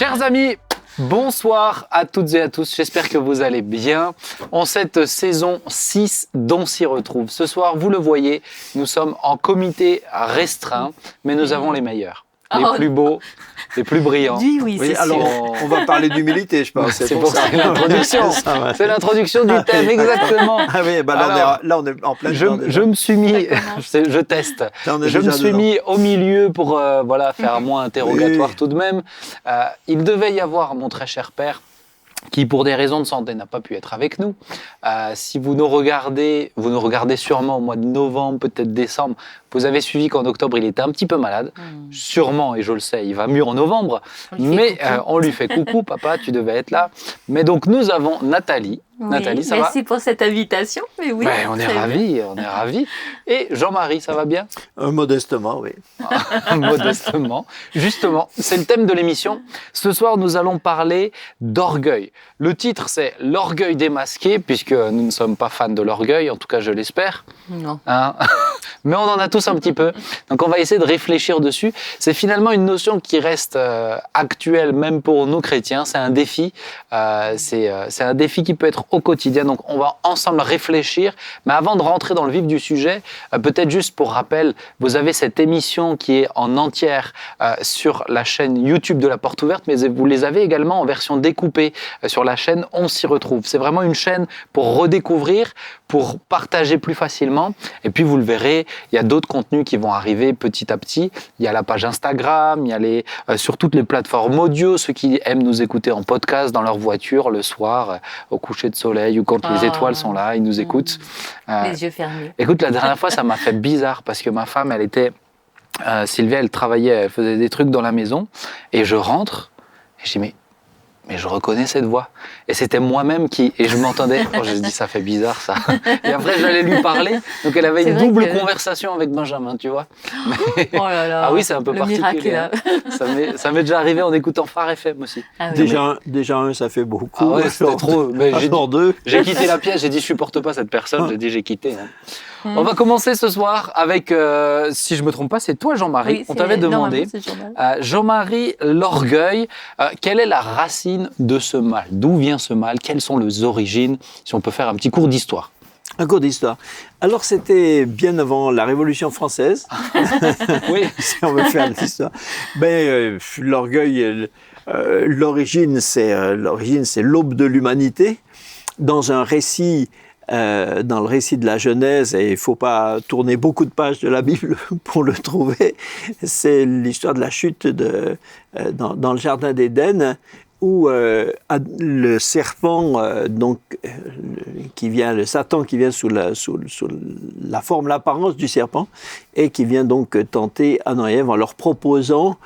Chers amis, bonsoir à toutes et à tous, j'espère que vous allez bien. En cette saison 6 d'On s'y retrouve. Ce soir, vous le voyez, nous sommes en comité restreint, mais nous avons les meilleurs. Les plus beaux, les plus brillants. Oui, c'est alors sûr. on va parler d'humilité, je pense. C'est pour ça l'introduction. C'est l'introduction du thème, exactement. Ah oui, bah Alors, là on est en plein Je dedans, me suis mis, je teste. Là, on est Je me déjà suis dedans. mis au milieu pour faire moins interrogatoire tout de même. Il devait y avoir mon très cher père qui, pour des raisons de santé, n'a pas pu être avec nous. Si vous nous regardez sûrement au mois de novembre, peut-être décembre. Vous avez suivi qu'en octobre, il était un petit peu malade. Sûrement, et je le sais, il va mieux en novembre. Mais on lui fait coucou, papa, tu devais être là. Mais donc, nous avons Nathalie. Oui, Nathalie, ça va? merci pour cette invitation. Mais oui, On est très bien. ravis. Et Jean-Marie, ça va bien? Modestement, oui. Modestement. Justement, c'est le thème de l'émission. Ce soir, nous allons parler d'orgueil. Le titre, c'est L'orgueil démasqué, puisque nous ne sommes pas fans de l'orgueil, en tout cas, je l'espère. Non. Hein. Mais on en a tous un petit peu. Donc, on va essayer de réfléchir dessus. C'est finalement une notion qui reste actuelle, même pour nous chrétiens. C'est un défi. C'est un défi qui peut être au quotidien. Donc, on va ensemble réfléchir. Mais avant de rentrer dans le vif du sujet, peut-être juste pour rappel, vous avez cette émission qui est en entière sur la chaîne YouTube de La Porte Ouverte, mais vous les avez également en version découpée sur la chaîne On s'y retrouve. C'est vraiment une chaîne pour redécouvrir, pour partager plus facilement. Et puis, vous le verrez, il y a d'autres contenus qui vont arriver petit à petit. Il y a la page Instagram, il y a sur toutes les plateformes audio, ceux qui aiment nous écouter en podcast dans leur voiture le soir, au coucher de soleil ou quand les étoiles sont là, ils nous écoutent. Les yeux fermés. Écoute, la dernière fois, ça m'a fait bizarre parce que ma femme, elle était... Sylvia, elle travaillait, elle faisait des trucs dans la maison et je rentre et je dis mais je reconnais cette voix. Et c'était moi-même qui... Et je m'entendais. Oh, je me dis, ça fait bizarre, ça. Et après, j'allais lui parler. Donc, elle avait une double conversation avec Benjamin, tu vois. Mais... Oh là là. Ah oui, c'est un peu le particulier. miracle est là. Ça m'est déjà arrivé en écoutant Phare FM aussi. Ah oui. Déjà un, ça fait beaucoup. Ah ouais, c'était trop. Mais deux. j'ai quitté la pièce, j'ai dit, je supporte pas cette personne. J'ai dit, j'ai quitté. Hein. On va commencer ce soir avec, si je me trompe pas, c'est toi, Jean-Marie. Oui, on t'avait demandé. Jean-Marie, l'orgueil, quelle est la racine de ce mal? D'où vient ce mal? Quelles sont les origines? Si on peut faire un petit cours d'histoire. Un cours d'histoire. Alors, c'était bien avant la Révolution française. Oui. Si on veut faire l'histoire. L'orgueil, l'origine, c'est l'aube de l'humanité. Dans un récit, dans le récit de la Genèse, et il ne faut pas tourner beaucoup de pages de la Bible pour le trouver, c'est l'histoire de la chute dans le jardin d'Éden, où le serpent, le Satan qui vient sous la forme, l'apparence du serpent, et qui vient donc tenter Adam et Ève en leur proposant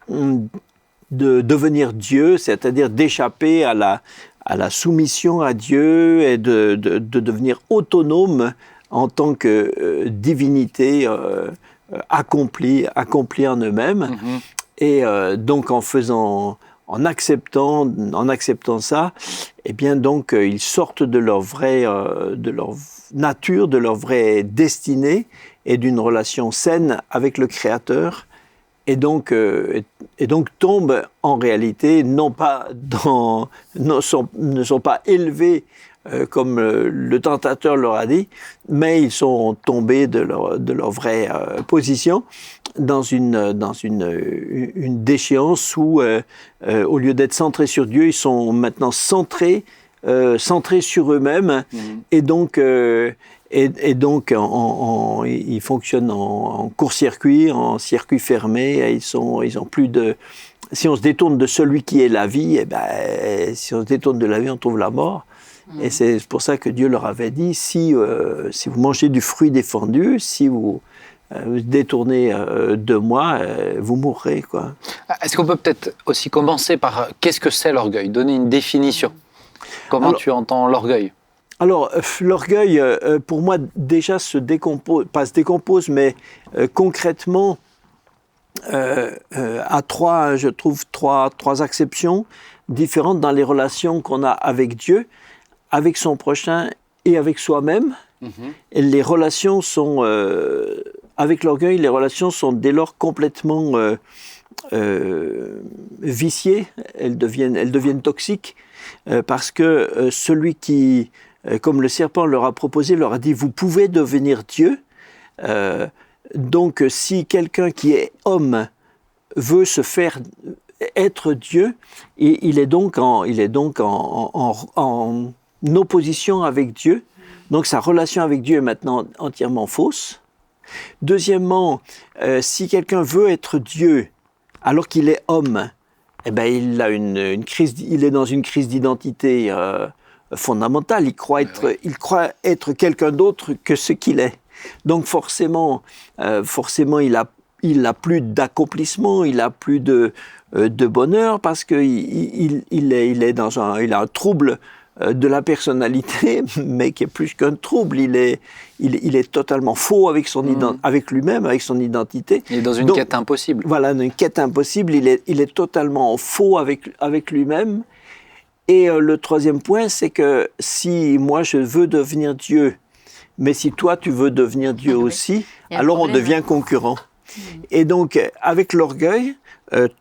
de devenir Dieu, c'est-à-dire d'échapper à la soumission à Dieu et de devenir autonome en tant que divinité accomplie en eux-mêmes. Mm-hmm. Et donc en acceptant ça, eh bien donc ils sortent de leur nature, de leur vraie destinée et d'une relation saine avec le Créateur. Et donc tombent en réalité ne sont pas élevés comme le tentateur leur a dit, mais ils sont tombés de leur vraie position dans une déchéance où au lieu d'être centrés sur Dieu, ils sont maintenant centrés sur eux-mêmes. Et donc ils fonctionnent en court-circuit, en circuit fermé. Ils ont plus de. Si on se détourne de celui qui est la vie, si on se détourne de la vie, on trouve la mort. Et c'est pour ça que Dieu leur avait dit si vous mangez du fruit défendu, si vous détournez de moi, vous mourrez, quoi. Est-ce qu'on peut peut-être aussi commencer par qu'est-ce que c'est l'orgueil? Donner une définition. Comment tu entends l'orgueil? Alors, l'orgueil, pour moi, déjà mais concrètement, a trois acceptions différentes dans les relations qu'on a avec Dieu, avec son prochain et avec soi-même. Et les relations sont, avec l'orgueil, les relations sont dès lors complètement viciées, elles deviennent toxiques, parce que celui qui, comme le serpent leur a proposé, leur a dit « vous pouvez devenir Dieu ». Donc si quelqu'un qui est homme veut se faire être Dieu, il est donc en opposition avec Dieu. Donc sa relation avec Dieu est maintenant entièrement fausse. Deuxièmement, si quelqu'un veut être Dieu alors qu'il est homme, eh ben il a une crise, il est dans une crise d'identité fondamentale. Il croit être quelqu'un d'autre que ce qu'il est. Donc forcément, il a plus d'accomplissement, il a plus de bonheur, parce que il a un trouble de la personnalité, mais qui est plus qu'un trouble. Il est totalement faux avec avec lui-même, avec son identité. Il est dans une quête impossible. Voilà, une quête impossible. Il est totalement faux avec lui-même. Et le troisième point, c'est que si moi je veux devenir Dieu, mais si toi tu veux devenir Dieu aussi, alors on devient concurrent. Et donc, avec l'orgueil,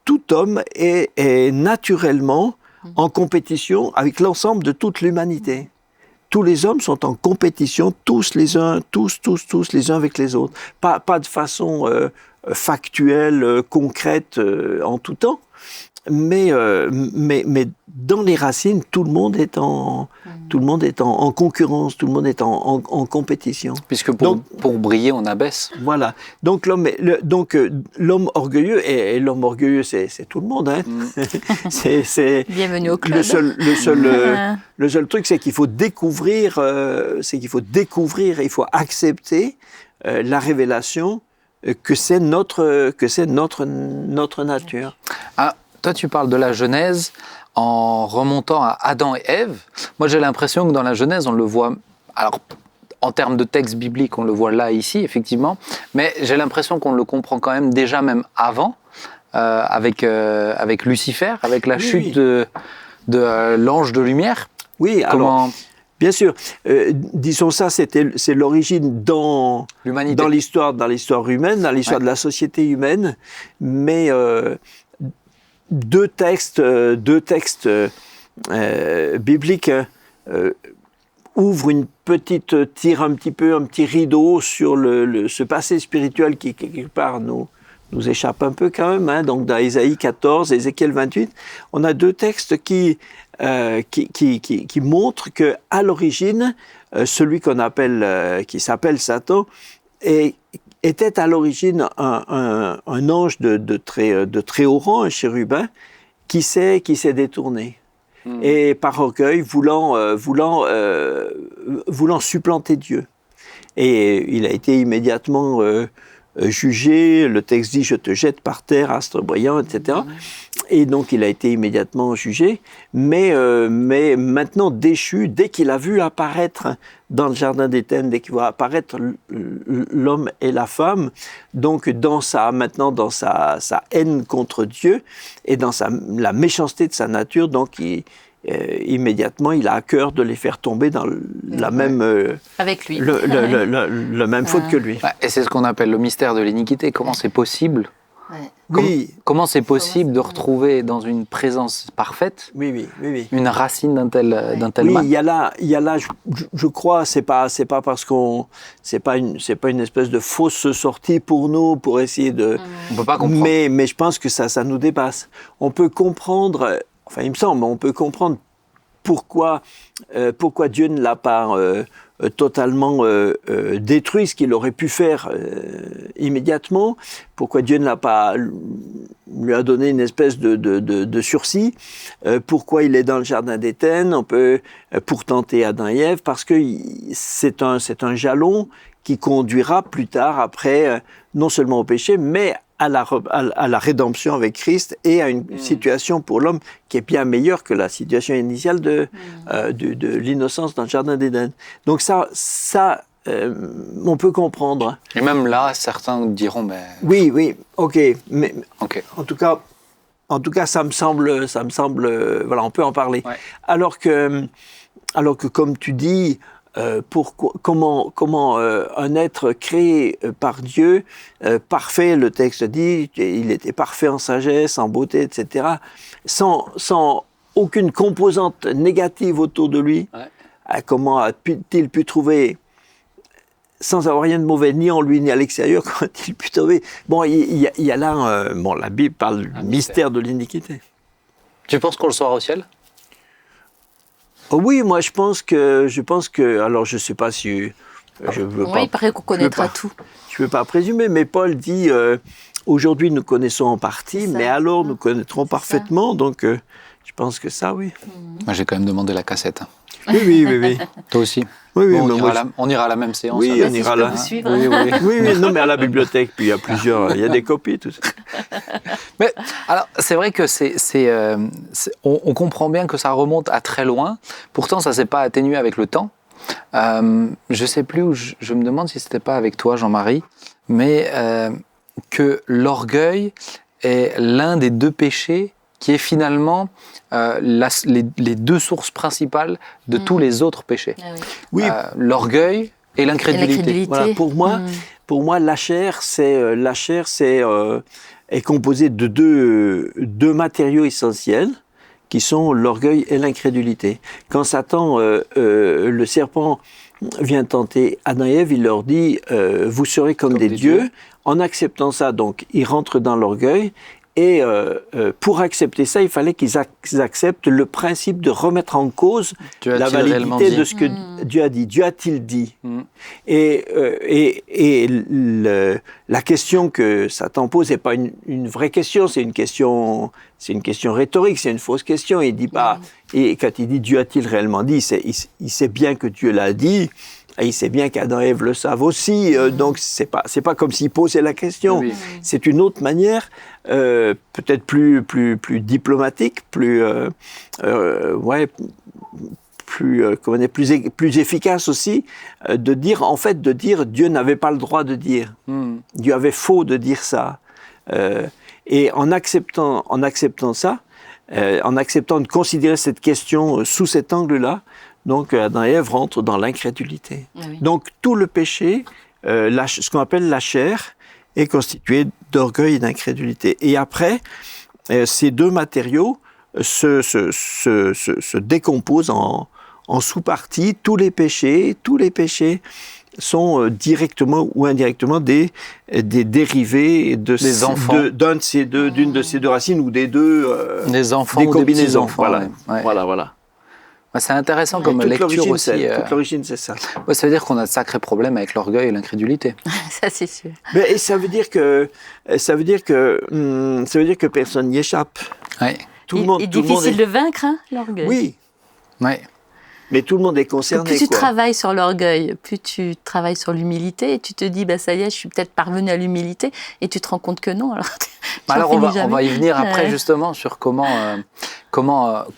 tout homme est naturellement en compétition avec l'ensemble de toute l'humanité. Tous les hommes sont en compétition, tous les uns avec les autres. Pas de façon factuelle, concrète, en tout temps, mais dans les racines, tout le monde est en concurrence, tout le monde est en compétition. Puisque pour briller, on abaisse. Voilà. Donc l'homme orgueilleux, et l'homme orgueilleux, c'est tout le monde. Hein. C'est bienvenue au club. Le seul truc, c'est qu'il faut découvrir, il faut accepter la révélation que c'est notre nature. Ah, toi, tu parles de la Genèse en remontant à Adam et Ève. Moi, j'ai l'impression que dans la Genèse, on le voit. Alors, en termes de texte biblique, on le voit là, ici, effectivement. Mais j'ai l'impression qu'on le comprend quand même déjà, même avant, avec Lucifer, avec la chute de l'ange de lumière. Oui, alors. Bien sûr, disons ça, c'est l'origine dans l'histoire humaine, dans l'histoire de la société humaine, mais deux textes bibliques ouvrent tirent un petit rideau sur ce passé spirituel qui quelque part nous échappe un peu quand même. Hein. Donc dans Ésaïe 14, Ézéchiel 28, on a deux textes qui montrent que à l'origine, celui qui s'appelle Satan était à l'origine un ange de très haut rang, un chérubin, qui s'est détourné. Et par orgueil, voulant supplanter Dieu. Et il a été immédiatement jugé. Le texte dit « je te jette par terre, astre brillant », etc. Et donc il a été immédiatement jugé, mais maintenant déchu, dès qu'il a vu apparaître dans le jardin d'Éden, dès qu'il voit apparaître l'homme et la femme, donc dans sa haine contre Dieu et dans la méchanceté de sa nature, donc immédiatement il a à cœur de les faire tomber dans la même avec lui le même faute que lui. Et c'est ce qu'on appelle le mystère de l'iniquité. Comment c'est possible? Oui. Comment c'est possible de retrouver dans une présence parfaite une racine d'un tel mal? Il y a là, je crois, c'est pas parce c'est pas une espèce de fausse sortie pour nous pour essayer de. On peut pas comprendre. Mais je pense que ça nous dépasse. On peut comprendre. Enfin, il me semble, on peut comprendre pourquoi Dieu ne l'a pas totalement détruit, ce qu'il aurait pu faire immédiatement, pourquoi Dieu ne l'a pas lui a donné une espèce de sursis, pourquoi il est dans le jardin d'Éden, on peut pour tenter Adam et Ève, parce que c'est un jalon qui conduira plus tard, après, non seulement au péché, mais à la rédemption avec Christ et à une situation pour l'homme qui est bien meilleure que la situation initiale de l'innocence dans le jardin d'Éden. Donc ça on peut comprendre. Et même là, certains diront, mais... Oui, ok. Mais okay. En tout cas, ça me semble, voilà, on peut en parler. Ouais. Alors que comme tu dis, comment un être créé par Dieu, parfait, le texte dit, il était parfait en sagesse, en beauté, etc., sans aucune composante négative autour de lui, comment a-t-il pu trouver, sans avoir rien de mauvais ni en lui ni à l'extérieur, comment a-t-il pu trouver... Bon, il y a là, la Bible parle du mystère de l'iniquité. Tu penses qu'on le saura au ciel? Oh oui, moi je pense que, alors je ne sais pas si, je veux pas. Il paraît qu'on connaîtra tout. Je ne peux pas présumer, mais Paul dit, aujourd'hui nous connaissons en partie, mais alors nous connaîtrons parfaitement, donc je pense que ça, oui. Moi j'ai quand même demandé la cassette. Oui. Toi aussi? Oui, bon, on ira à la même séance. Oui, on ira là. Oui, non, mais à la bibliothèque, puis il y a plusieurs, il y a des copies, tout ça. Mais alors, c'est vrai que on comprend bien que ça remonte à très loin. Pourtant, ça s'est pas atténué avec le temps. Je sais plus où je me demande si c'était pas avec toi, Jean-Marie, mais que l'orgueil est l'un des deux péchés qui est finalement les deux sources principales de tous les autres péchés. Ah oui. L'orgueil et l'incrédulité. Voilà, pour moi, la chair, est composée de deux matériaux essentiels qui sont l'orgueil et l'incrédulité. Quand Satan, le serpent, vient tenter Adam et Ève, il leur dit vous serez comme des dieux. En acceptant ça, donc, ils rentrent dans l'orgueil. Et pour accepter ça, il fallait qu'ils acceptent le principe de remettre en cause la validité de ce que Dieu a dit. Dieu a-t-il dit? Et la question que Satan pose n'est pas une vraie question, c'est une question rhétorique, c'est une fausse question. Il dit pas, et quand il dit Dieu a-t-il réellement dit, il sait bien que Dieu l'a dit. Et il sait bien qu'Adam et Ève le savent aussi, donc c'est pas comme s'il posait la question. Oui. C'est une autre manière, peut-être plus diplomatique, plus efficace aussi, de dire Dieu n'avait pas le droit de dire. Dieu avait faux de dire ça. Et en acceptant ça, en acceptant de considérer cette question sous cet angle-là, donc Adam et Ève rentrent dans l'incrédulité. Oui. Donc tout le péché, ce qu'on appelle la chair, est constitué d'orgueil et d'incrédulité. Et après, ces deux matériaux se décomposent en sous-parties. Tous les péchés sont directement ou indirectement des dérivés d'une de ces deux racines ou des deux des enfants des ou combinaisons. Des petits-enfants, voilà. C'est intéressant comme lecture aussi. Toute l'origine, c'est ça. Ouais, ça veut dire qu'on a de sacrés problèmes avec l'orgueil et l'incrédulité. Ça, c'est sûr. Mais ça veut dire que personne n'y échappe. Ouais. C'est difficile de vaincre, l'orgueil. Oui. Ouais. Mais tout le monde est concerné. Plus tu travailles sur l'orgueil, plus tu travailles sur l'humilité, et tu te dis, ça y est, je suis peut-être parvenu à l'humilité, et tu te rends compte que non. Alors on va y venir après justement sur comment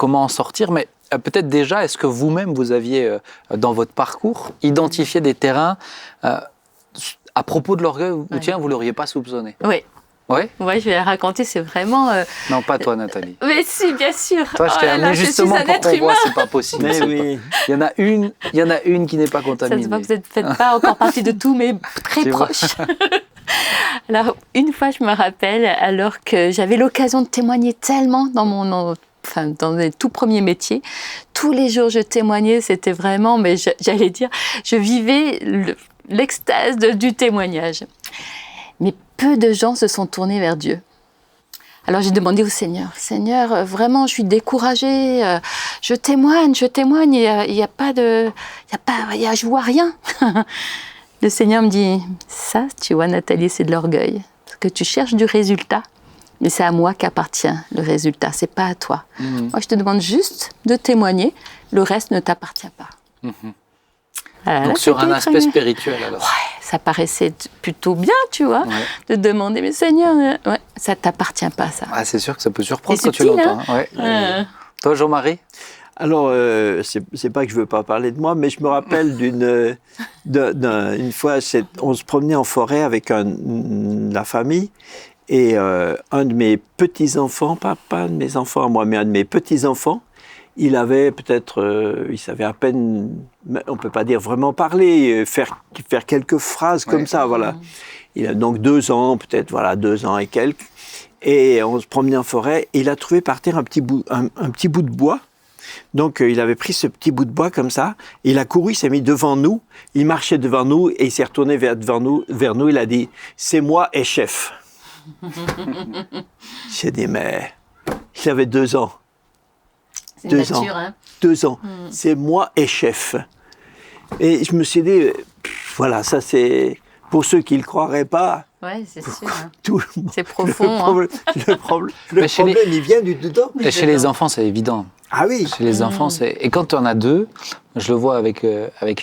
en sortir, mais peut-être déjà, est-ce que vous-même, vous aviez dans votre parcours identifié des terrains à propos de l'orgueil où tiens, vous ne l'auriez pas soupçonné? Oui. Ouais, je vais la raconter, c'est vraiment... Non, pas toi, Nathalie. Mais si, bien sûr. Toi, je t'ai amené justement pour qu'on voit, c'est pas possible. Mais oui. Il y en a une qui n'est pas contaminée. Ça se voit que vous n'êtes peut-être pas encore partie de tout, mais très proche. Alors, une fois, je me rappelle, alors que j'avais l'occasion de témoigner tellement dans les tout premiers métiers, tous les jours je témoignais, c'était vraiment, mais j'allais dire, je vivais l'extase du témoignage. Mais peu de gens se sont tournés vers Dieu. Alors j'ai demandé au Seigneur, Seigneur, vraiment, je suis découragée, je témoigne, je vois rien. Le Seigneur me dit, ça, tu vois, Nathalie, c'est de l'orgueil, parce que tu cherches du résultat. Mais c'est à moi qu'appartient le résultat, c'est pas à toi. Moi, je te demande juste de témoigner, le reste ne t'appartient pas. Donc là, sur un aspect spirituel, alors. Ouais, ça paraissait plutôt bien, tu vois, de demander, mais Seigneur, ça t'appartient pas, ça. Ah, c'est sûr que ça peut surprendre quand tu l'entends. Toi, Jean-Marie? Alors, c'est pas que je veux pas parler de moi, mais je me rappelle une fois, on se promenait en forêt avec la famille. Et un de mes petits-enfants, pas de mes enfants à moi, mais un de mes petits-enfants, il avait peut-être, il savait à peine, on peut pas dire vraiment parler, faire quelques phrases comme ça, voilà. Il a donc 2 ans, peut-être, voilà, 2 ans et quelques. Et on se promenait en forêt, et il a trouvé par terre un petit bout de bois. Donc, il avait pris ce petit bout de bois comme ça, il a couru, il s'est mis devant nous, il marchait devant nous, et il s'est retourné vers nous, il a dit « C'est moi et chef ». J'ai dit « Mais, il avait 2 ans. C'est une nature, hein. 2 ans, c'est moi et chef ». Et je me suis dit, voilà, ça c'est, pour ceux qui ne le croiraient pas, ouais, c'est sûr. Hein. C'est profond. Le problème, il vient du dedans. Et chez les enfants, c'est évident. Ah oui. Chez les enfants, c'est... Et quand tu en as 2, je le vois avec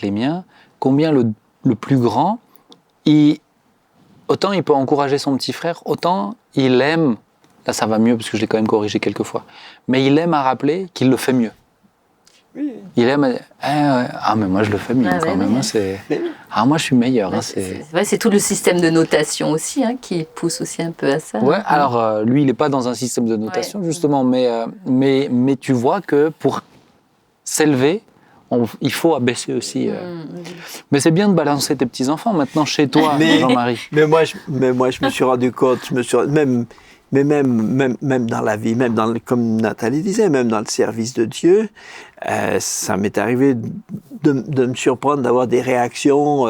les miens, combien le plus grand, autant il peut encourager son petit frère, autant il aime, là ça va mieux parce que je l'ai quand même corrigé quelques fois, mais il aime à rappeler qu'il le fait mieux. Oui. Il aime mais moi je le fais mieux quand même. Moi je suis meilleur. C'est tout le système de notation aussi qui pousse aussi un peu à ça. Ouais, alors lui il n'est pas dans un système de notation justement, mais tu vois que pour s'élever, il faut abaisser aussi. Mais c'est bien de balancer tes petits-enfants maintenant chez toi, Jean-Marie. Mais moi je me suis rendu compte, même dans la vie, comme Nathalie disait, même dans le service de Dieu, ça m'est arrivé de me surprendre, d'avoir des réactions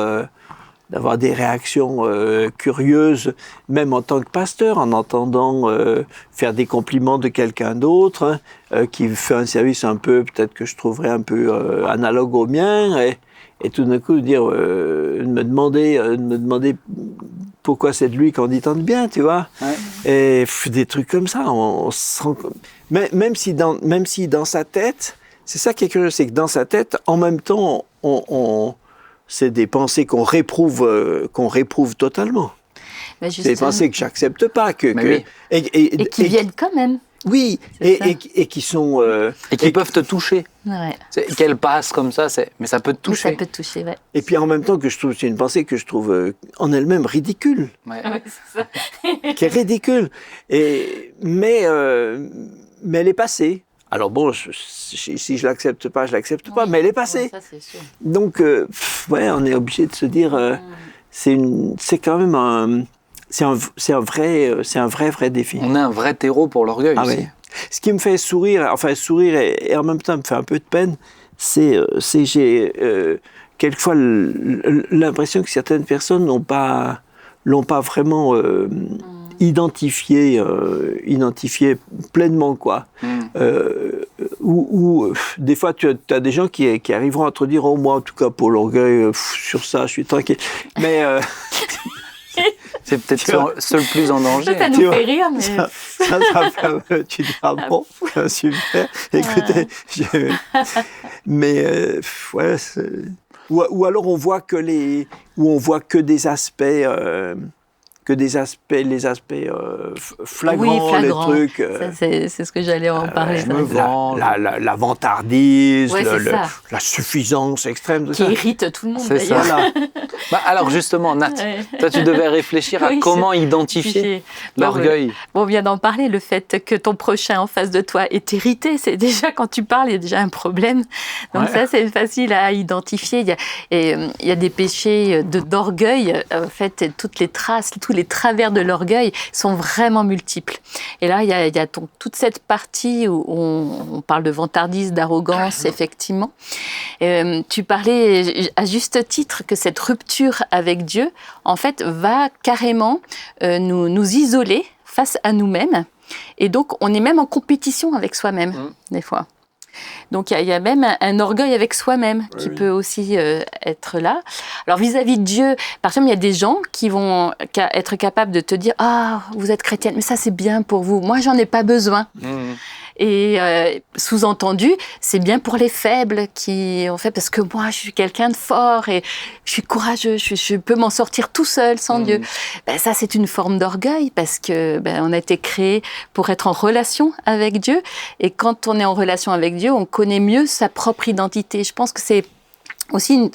curieuses, même en tant que pasteur, en entendant faire des compliments de quelqu'un d'autre, qui fait un service un peu, peut-être que je trouverais un peu analogue au mien, et tout d'un coup me demander pourquoi c'est de lui qu'on dit tant de bien, tu vois. Ouais. Et des trucs comme ça, on se rend compte. Même si dans sa tête, c'est ça qui est curieux, c'est que dans sa tête, en même temps, c'est des pensées qu'on réprouve totalement. C'est des pensées que j'accepte pas, et qui viennent quand même. Oui, et qui sont... et qui peuvent te toucher. Ouais. Qu'elles passent comme ça, mais ça peut te toucher. Ça peut te toucher, ouais. Et puis en même temps, c'est une pensée que je trouve en elle-même ridicule. Ouais, c'est ça. Qui est ridicule. Mais elle est passée. Alors bon, si je l'accepte pas, je l'accepte pas, mais elle est passée. Ça, c'est sûr. Donc, on est obligé de se dire, c'est quand même c'est un vrai défi. On a un vrai terreau pour l'orgueil aussi. Oui. Ce qui me fait sourire et en même temps me fait un peu de peine, c'est j'ai quelquefois l'impression que certaines personnes l'ont pas vraiment identifié pleinement, quoi. Ou des fois tu as des gens qui arriveront à te dire, oh moi en tout cas pour l'orgueil, sur ça je suis tranquille, mais c'est peut-être le plus en danger. Ça nous fait rire, mais... Ça fait, tu dis, ah bon, super, écoutez, mais ouais, ou alors on voit que les aspects flagrants, les trucs. Ça, c'est ce que j'allais en parler. La vantardise, la suffisance extrême. Qui irrite tout le monde, d'ailleurs. Ça. Alors justement, Nat, toi tu devais réfléchir à comment identifier l'orgueil. On vient d'en parler, le fait que ton prochain en face de toi est irrité, c'est déjà, quand tu parles, il y a déjà un problème. Donc ça, c'est facile à identifier. Il y a des péchés d'orgueil, en fait, toutes les traces, tous les travers de l'orgueil sont vraiment multiples. Et là, il y a toute cette partie où on parle de vantardise, d'arrogance, effectivement. Tu parlais à juste titre que cette rupture avec Dieu, en fait, va carrément nous isoler face à nous-mêmes. Et donc, on est même en compétition avec soi-même, des fois. Donc, il y a même un orgueil avec soi-même qui peut aussi être là. Alors, vis-à-vis de Dieu, par exemple, il y a des gens qui vont être capables de te dire « Ah, vous êtes chrétienne, mais ça, c'est bien pour vous. Moi, j'en ai pas besoin. » Et sous-entendu, c'est bien pour les faibles qui, en fait, parce que moi, je suis quelqu'un de fort et je suis courageux, je peux m'en sortir tout seul sans Dieu. Ça, c'est une forme d'orgueil parce que on a été créé pour être en relation avec Dieu. Et quand on est en relation avec Dieu, on connaît mieux sa propre identité. Je pense que c'est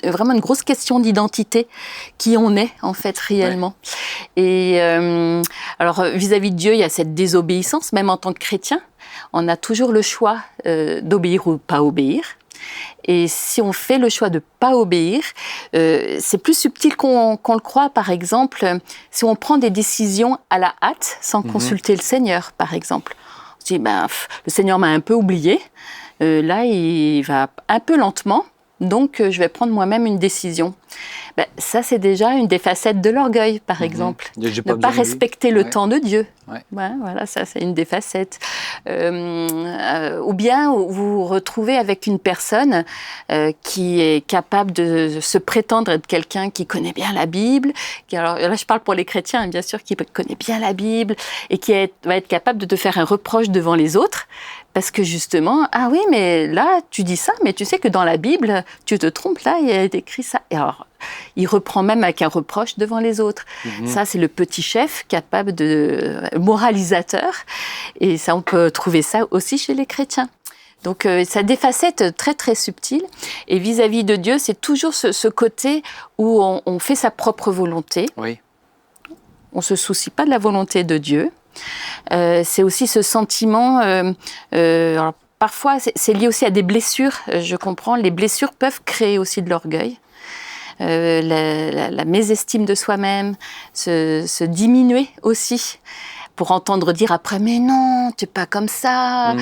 vraiment une grosse question d'identité, qui on est en fait réellement. Ouais. Et alors vis-à-vis de Dieu, il y a cette désobéissance, même en tant que chrétien, on a toujours le choix d'obéir ou pas obéir. Et si on fait le choix de ne pas obéir, c'est plus subtil qu'on le croit. Par exemple, si on prend des décisions à la hâte, sans consulter le Seigneur, par exemple. On se dit, le Seigneur m'a un peu oublié, là il va un peu lentement, donc je vais prendre moi-même une décision. Ça, c'est déjà une des facettes de l'orgueil, par exemple. Ne pas respecter le temps de Dieu. Ouais. Voilà, ça, c'est une des facettes. Ou bien vous vous retrouvez avec une personne qui est capable de se prétendre être quelqu'un qui connaît bien la Bible. Alors là, je parle pour les chrétiens, bien sûr, qui connaît bien la Bible et qui va être capable de te faire un reproche devant les autres. Parce que justement, ah oui, mais là, tu dis ça, mais tu sais que dans la Bible, tu te trompes, là, il y a écrit ça. Et alors, il reprend même avec un reproche devant les autres. Ça, c'est le petit chef capable de moralisateur. Et ça, on peut trouver ça aussi chez les chrétiens. Donc, ça a des facettes très, très subtiles. Et vis-à-vis de Dieu, c'est toujours ce côté où on fait sa propre volonté. Oui. On ne se soucie pas de la volonté de Dieu. C'est aussi ce sentiment... alors, parfois, c'est lié aussi à des blessures. Je comprends, les blessures peuvent créer aussi de l'orgueil. La mésestime de soi-même, se diminuer aussi, pour entendre dire après « mais non, tu n'es pas comme ça ».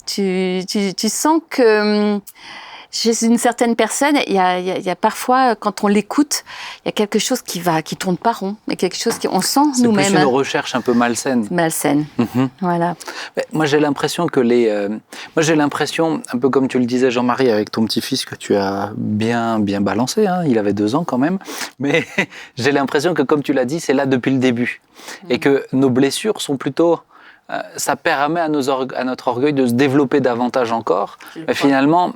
Tu sens que chez une certaine personne, il y a parfois, quand on l'écoute, il y a quelque chose qui tourne pas rond, il y a quelque chose on sent nous-mêmes. C'est plus une recherche un peu malsaine. Malsaine, voilà. Mais moi, j'ai l'impression que un peu comme tu le disais, Jean-Marie, avec ton petit-fils que tu as bien balancé, hein, il avait 2 ans quand même, mais j'ai l'impression que, comme tu l'as dit, c'est là depuis le début. Et que nos blessures sont plutôt... ça permet à notre orgueil de se développer davantage encore. Mais finalement...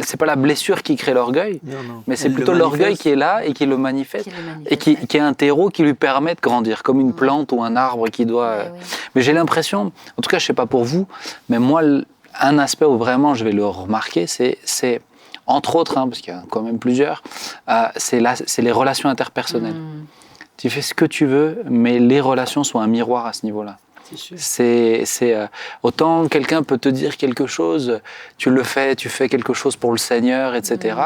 c'est pas la blessure qui crée l'orgueil, mais c'est plutôt l'orgueil qui est là et qui le manifeste, et qui est un terreau qui lui permet de grandir, comme une plante ou un arbre qui doit... Mais j'ai l'impression, en tout cas je sais pas pour vous, mais moi un aspect où vraiment je vais le remarquer, c'est entre autres, parce qu'il y en a quand même plusieurs, c'est les relations interpersonnelles. Tu fais ce que tu veux, mais les relations sont un miroir à ce niveau-là. Autant quelqu'un peut te dire quelque chose, tu fais quelque chose pour le Seigneur, etc.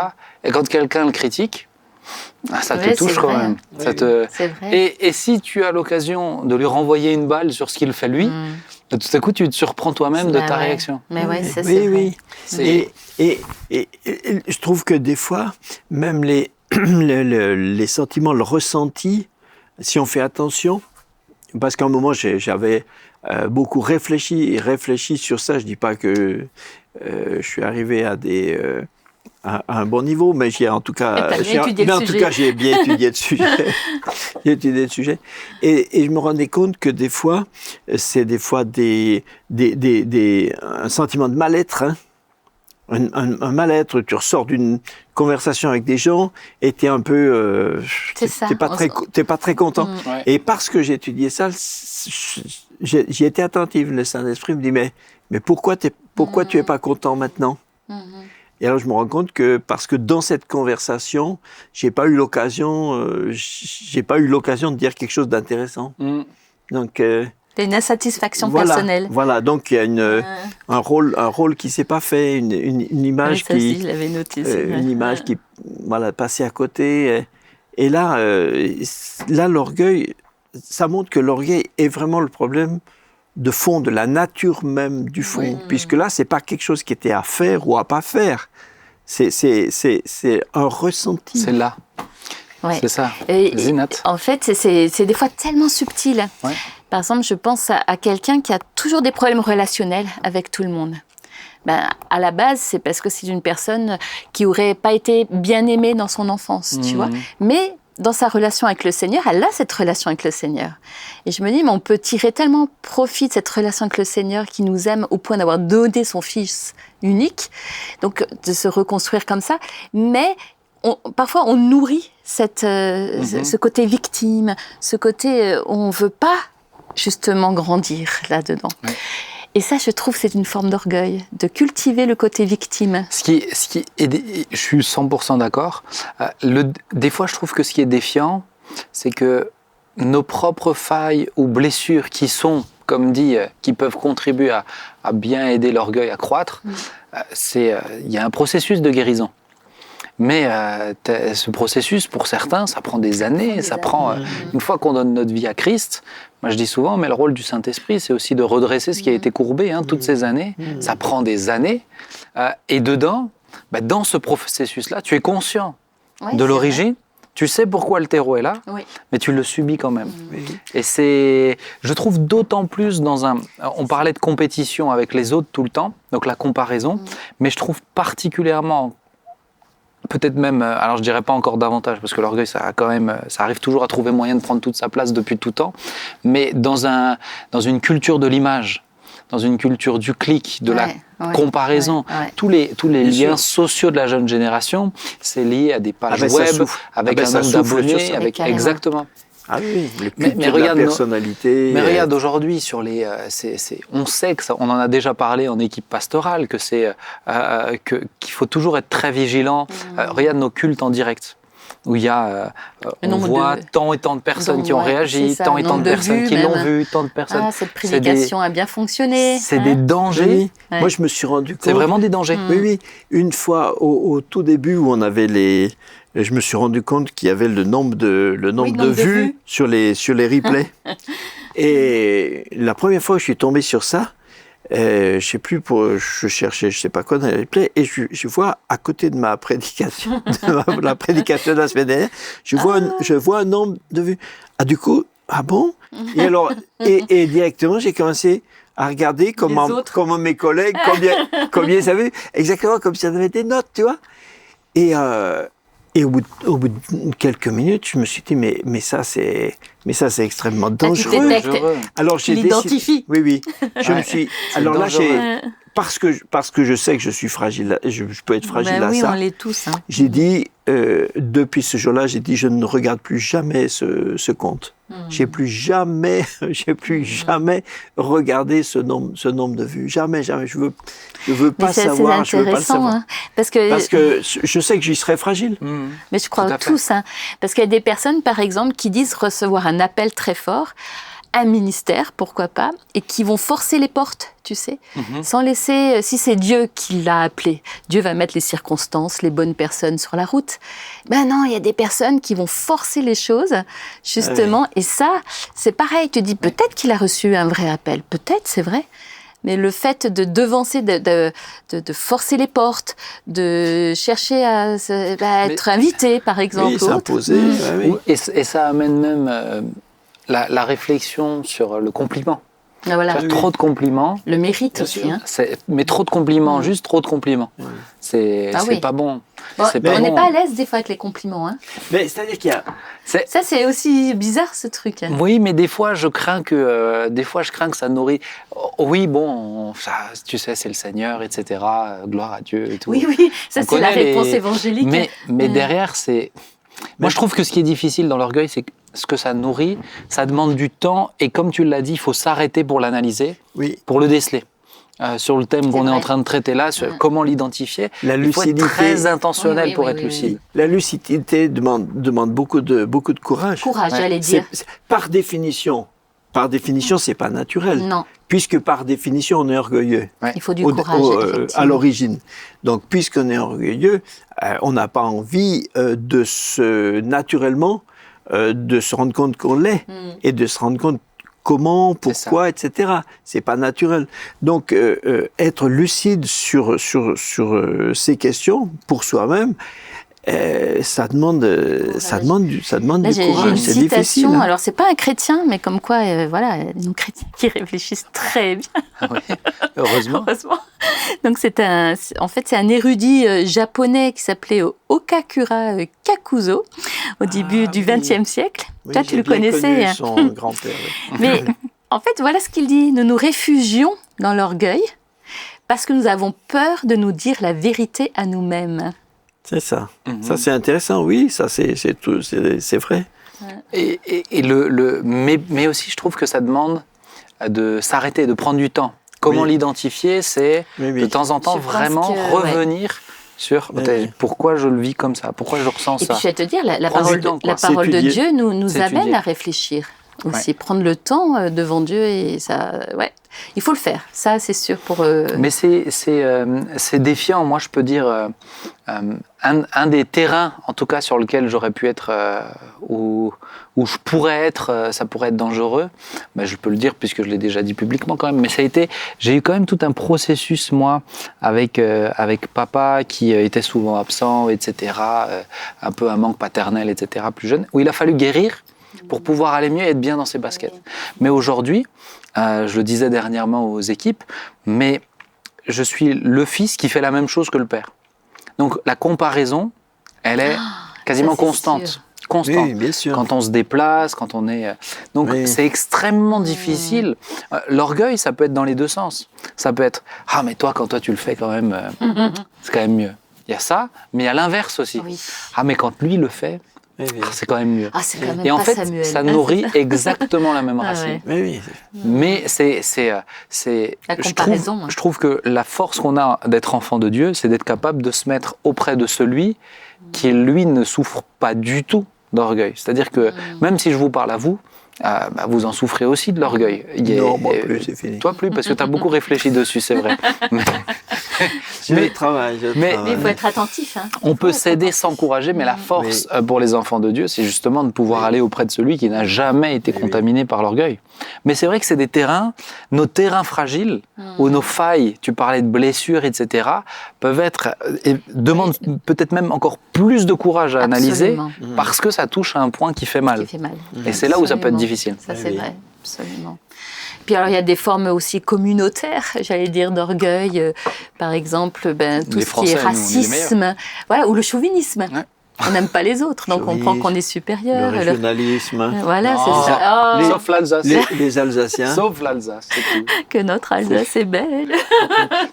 Et quand quelqu'un le critique, ça te touche quand même. C'est vrai. Et si tu as l'occasion de lui renvoyer une balle sur ce qu'il fait lui, tout à coup tu te surprends toi-même de ta réaction. Mais c'est vrai. Et je trouve que des fois, même les sentiments, le ressenti, si on fait attention, parce qu'à un moment, j'avais beaucoup réfléchi sur ça. Je ne dis pas que je suis arrivé à un bon niveau, mais j'ai bien étudié le sujet. J'ai étudié le sujet. Et je me rendais compte que des fois, c'est un sentiment de mal-être, hein. Un mal-être, tu ressors d'une conversation avec des gens et tu es un peu... t'es pas très content. Et parce que j'ai étudié ça, j'y étais attentif. Le Saint-Esprit me dit, mais pourquoi tu es pas content maintenant? Et alors je me rends compte que parce que dans cette conversation, j'ai pas eu l'occasion de dire quelque chose d'intéressant. Donc... C'est une insatisfaction personnelle. Voilà, donc il y a un rôle qui s'est pas fait, une image je l'avais noté, une image qui passée à côté. Et là, l'orgueil, ça montre que l'orgueil est vraiment le problème de fond, de la nature même du fond, puisque là, c'est pas quelque chose qui était à faire ou à pas faire. C'est un ressenti. C'est là. Ouais. C'est ça. Zinat. En fait, c'est des fois tellement subtil. Ouais. Par exemple, je pense à quelqu'un qui a toujours des problèmes relationnels avec tout le monde. À la base, c'est parce que c'est une personne qui n'aurait pas été bien aimée dans son enfance, tu vois. Mais dans sa relation avec le Seigneur, elle a cette relation avec le Seigneur. Et je me dis, mais on peut tirer tellement profit de cette relation avec le Seigneur qui nous aime au point d'avoir donné son Fils unique, donc de se reconstruire comme ça. Mais parfois, on nourrit ce côté victime, ce côté où on ne veut pas justement grandir là-dedans. Ouais. Et ça, je trouve, c'est une forme d'orgueil, de cultiver le côté victime. Je suis 100% d'accord. Des fois, je trouve que ce qui est défiant, c'est que nos propres failles ou blessures qui sont, comme dit, qui peuvent contribuer à bien aider l'orgueil à croître, il y a un processus de guérison. Mais ce processus, pour certains, ça prend des années. Une fois qu'on donne notre vie à Christ, moi je dis souvent, mais le rôle du Saint-Esprit, c'est aussi de redresser ce qui a été courbé toutes ces années. Ça prend des années. Et dedans, dans ce processus-là, tu es conscient de l'origine. Tu sais pourquoi le terreau est là, mais tu le subis quand même. Et je trouve d'autant plus on parlait de compétition avec les autres tout le temps, donc la comparaison, mais je trouve particulièrement, peut-être même, alors je dirais pas encore davantage, parce que l'orgueil, ça arrive toujours à trouver moyen de prendre toute sa place depuis tout temps, mais dans une culture de l'image, dans une culture du clic, de la comparaison. Tous les liens sociaux de la jeune génération, c'est lié à des pages web, avec un nombre d'abonnés, exactement. Ah oui, le culte de la personnalité. Mais regarde aujourd'hui on sait on en a déjà parlé en équipe pastorale qu'il faut toujours être très vigilant. Regarde nos cultes en direct, où il y a on voit tant et tant de personnes qui ont réagi, tant et tant de personnes qui l'ont vu, tant de personnes. Cette prédication a bien fonctionné. C'est des dangers. Oui. Moi, je me suis rendu compte. C'est vraiment des dangers. Oui. Une fois, au tout début, où on avait je me suis rendu compte qu'il y avait le nombre de vues sur les replays. Et la première fois que je suis tombé sur ça, je sais plus, je cherchais je sais pas quoi dans les replays, et je vois à côté de ma prédication, la prédication de la semaine dernière, je vois un nombre de vues. Ah, du coup, ah bon? Et alors, et directement, j'ai commencé à regarder comment mes collègues, combien ils avaient, exactement comme si on avait des notes, tu vois. Et au bout de quelques minutes, je me suis dit, mais ça, c'est extrêmement dangereux. Alors, j'ai décidé. Oui. Je me suis. Alors là, parce que je sais que je suis fragile, je peux être fragile à ça. Oui, on l'est tous. J'ai dit, depuis ce jour-là, je ne regarde plus jamais ce compte. J'ai plus jamais regardé ce nombre de vues. Jamais. Je veux pas savoir. Je veux pas le savoir. Parce que je sais que j'y serais fragile. Mais je crois tous, parce qu'il y a des personnes, par exemple, qui disent recevoir un appel très fort, un ministère, pourquoi pas, et qui vont forcer les portes, tu sais, sans laisser, si c'est Dieu qui l'a appelé, Dieu va mettre les circonstances, les bonnes personnes sur la route. Ben non, il y a des personnes qui vont forcer les choses, justement, et ça, c'est pareil, tu dis peut-être qu'il a reçu un vrai appel, peut-être, c'est vrai, mais le fait de devancer, de forcer les portes, de chercher à être invité, par exemple. Oui, s'imposer. Et ça amène même la réflexion sur le compliment. Ah, voilà. Trop de compliments. Le mérite aussi. Mais trop de compliments, juste trop de compliments. C'est pas bon. On n'est pas à l'aise des fois avec les compliments. Mais c'est-à-dire qu'il y a... Ça, c'est aussi bizarre, ce truc. Oui, mais des fois, je crains que ça nourrit... Oui, bon, ça, tu sais, c'est le Seigneur, etc. Gloire à Dieu et tout. Oui, ça, c'est la réponse évangélique. Mais derrière, c'est... Moi, je trouve que ce qui est difficile dans l'orgueil, c'est que ce que ça nourrit, ça demande du temps. Et comme tu l'as dit, il faut s'arrêter pour l'analyser, pour le déceler. Sur le thème qu'on est en train de traiter là, sur comment l'identifier, il faut être très intentionnel pour être lucide. La lucidité demande beaucoup de courage. J'allais dire. Par définition, c'est pas naturel. Non. Puisque par définition, on est orgueilleux. Il faut du courage. À l'origine. Donc, puisqu'on est orgueilleux, on n'a pas envie de se rendre compte qu'on l'est et de se rendre compte comment, pourquoi, etc. C'est pas naturel. Donc, être lucide sur ces questions pour soi-même, ça demande du courage. C'est difficile. Alors, c'est pas un chrétien, mais comme quoi, voilà, nos chrétiens qui réfléchissent très bien. Oui, heureusement. Donc, c'est un érudit japonais qui s'appelait Okakura Kakuzo au début du XXe siècle. Oui, toi, tu le connaissais. Connu son grand-père. Mais en fait, voilà ce qu'il dit. Nous nous réfugions dans l'orgueil parce que nous avons peur de nous dire la vérité à nous-mêmes. C'est ça. Ça, c'est intéressant, oui, ça, c'est vrai. Mais aussi, je trouve que ça demande de s'arrêter, de prendre du temps. Comment l'identifier? C'est de temps en temps Je pense vraiment que, revenir sur pourquoi je le vis comme ça, pourquoi je ressens Et ça. puis je vais te dire, la Prendre parole, du temps, quoi. la parole de S'étudier. Dieu nous S'étudier. amène à réfléchir aussi, prendre le temps devant Dieu et ça, il faut le faire. Ça, c'est sûr pour. Mais c'est défiant. Moi, je peux dire un des terrains, en tout cas sur lequel j'aurais pu être, où je pourrais être, ça pourrait être dangereux. Ben, je peux le dire puisque je l'ai déjà dit publiquement quand même. Mais j'ai eu quand même tout un processus moi avec papa qui était souvent absent, etc. Un peu un manque paternel, etc. Plus jeune, où il a fallu guérir pour pouvoir aller mieux et être bien dans ses baskets. Mais aujourd'hui, je le disais dernièrement aux équipes, mais je suis le fils qui fait la même chose que le père. Donc la comparaison, elle est quasiment ça, c'est constante. sûr. Constante. Oui, bien sûr. Quand on se déplace, quand on est... Donc c'est extrêmement difficile. L'orgueil, ça peut être dans les deux sens. Ça peut être « Ah, mais toi, quand toi tu le fais quand même, c'est quand même mieux. » Il y a ça, mais il y a l'inverse aussi. Oui. « Ah, mais quand lui le fait, c'est quand même mieux. » Ah, c'est quand même Et en pas fait, Samuel. ça nourrit exactement la même racine. ouais. Mais La comparaison. je trouve que la force qu'on a d'être enfant de Dieu, c'est d'être capable de se mettre auprès de celui qui, lui, ne souffre pas du tout d'orgueil. C'est-à-dire que même si je vous parle à vous, vous en souffrez aussi de l'orgueil. Non, moi plus, c'est fini. Toi plus, parce que tu as beaucoup réfléchi dessus, c'est vrai. Je travaille. Mais il faut être attentif. Hein. On peut s'aider, s'encourager, mais la force pour les enfants de Dieu, c'est justement de pouvoir aller auprès de celui qui n'a jamais été contaminé par l'orgueil. Mais c'est vrai que c'est des terrains, nos terrains fragiles, où nos failles, tu parlais de blessures, etc., peuvent être, demandent peut-être même encore plus de courage à analyser, parce que ça touche à un point qui fait mal. Qui fait mal. Et c'est là où ça peut être difficile. Ça, c'est vrai, absolument. Puis alors, il y a des formes aussi communautaires, j'allais dire, d'orgueil. Par exemple, tout Les ce qui est Français, nous, on est les racisme, voilà, ou le chauvinisme. Ouais. On n'aime pas les autres, donc on prend qu'on est supérieur. Le régionalisme. Voilà, Non. c'est ça. Oh, Sauf l'Alsace. Les Alsaciens. Sauf l'Alsace, c'est tout. que notre Alsace est belle.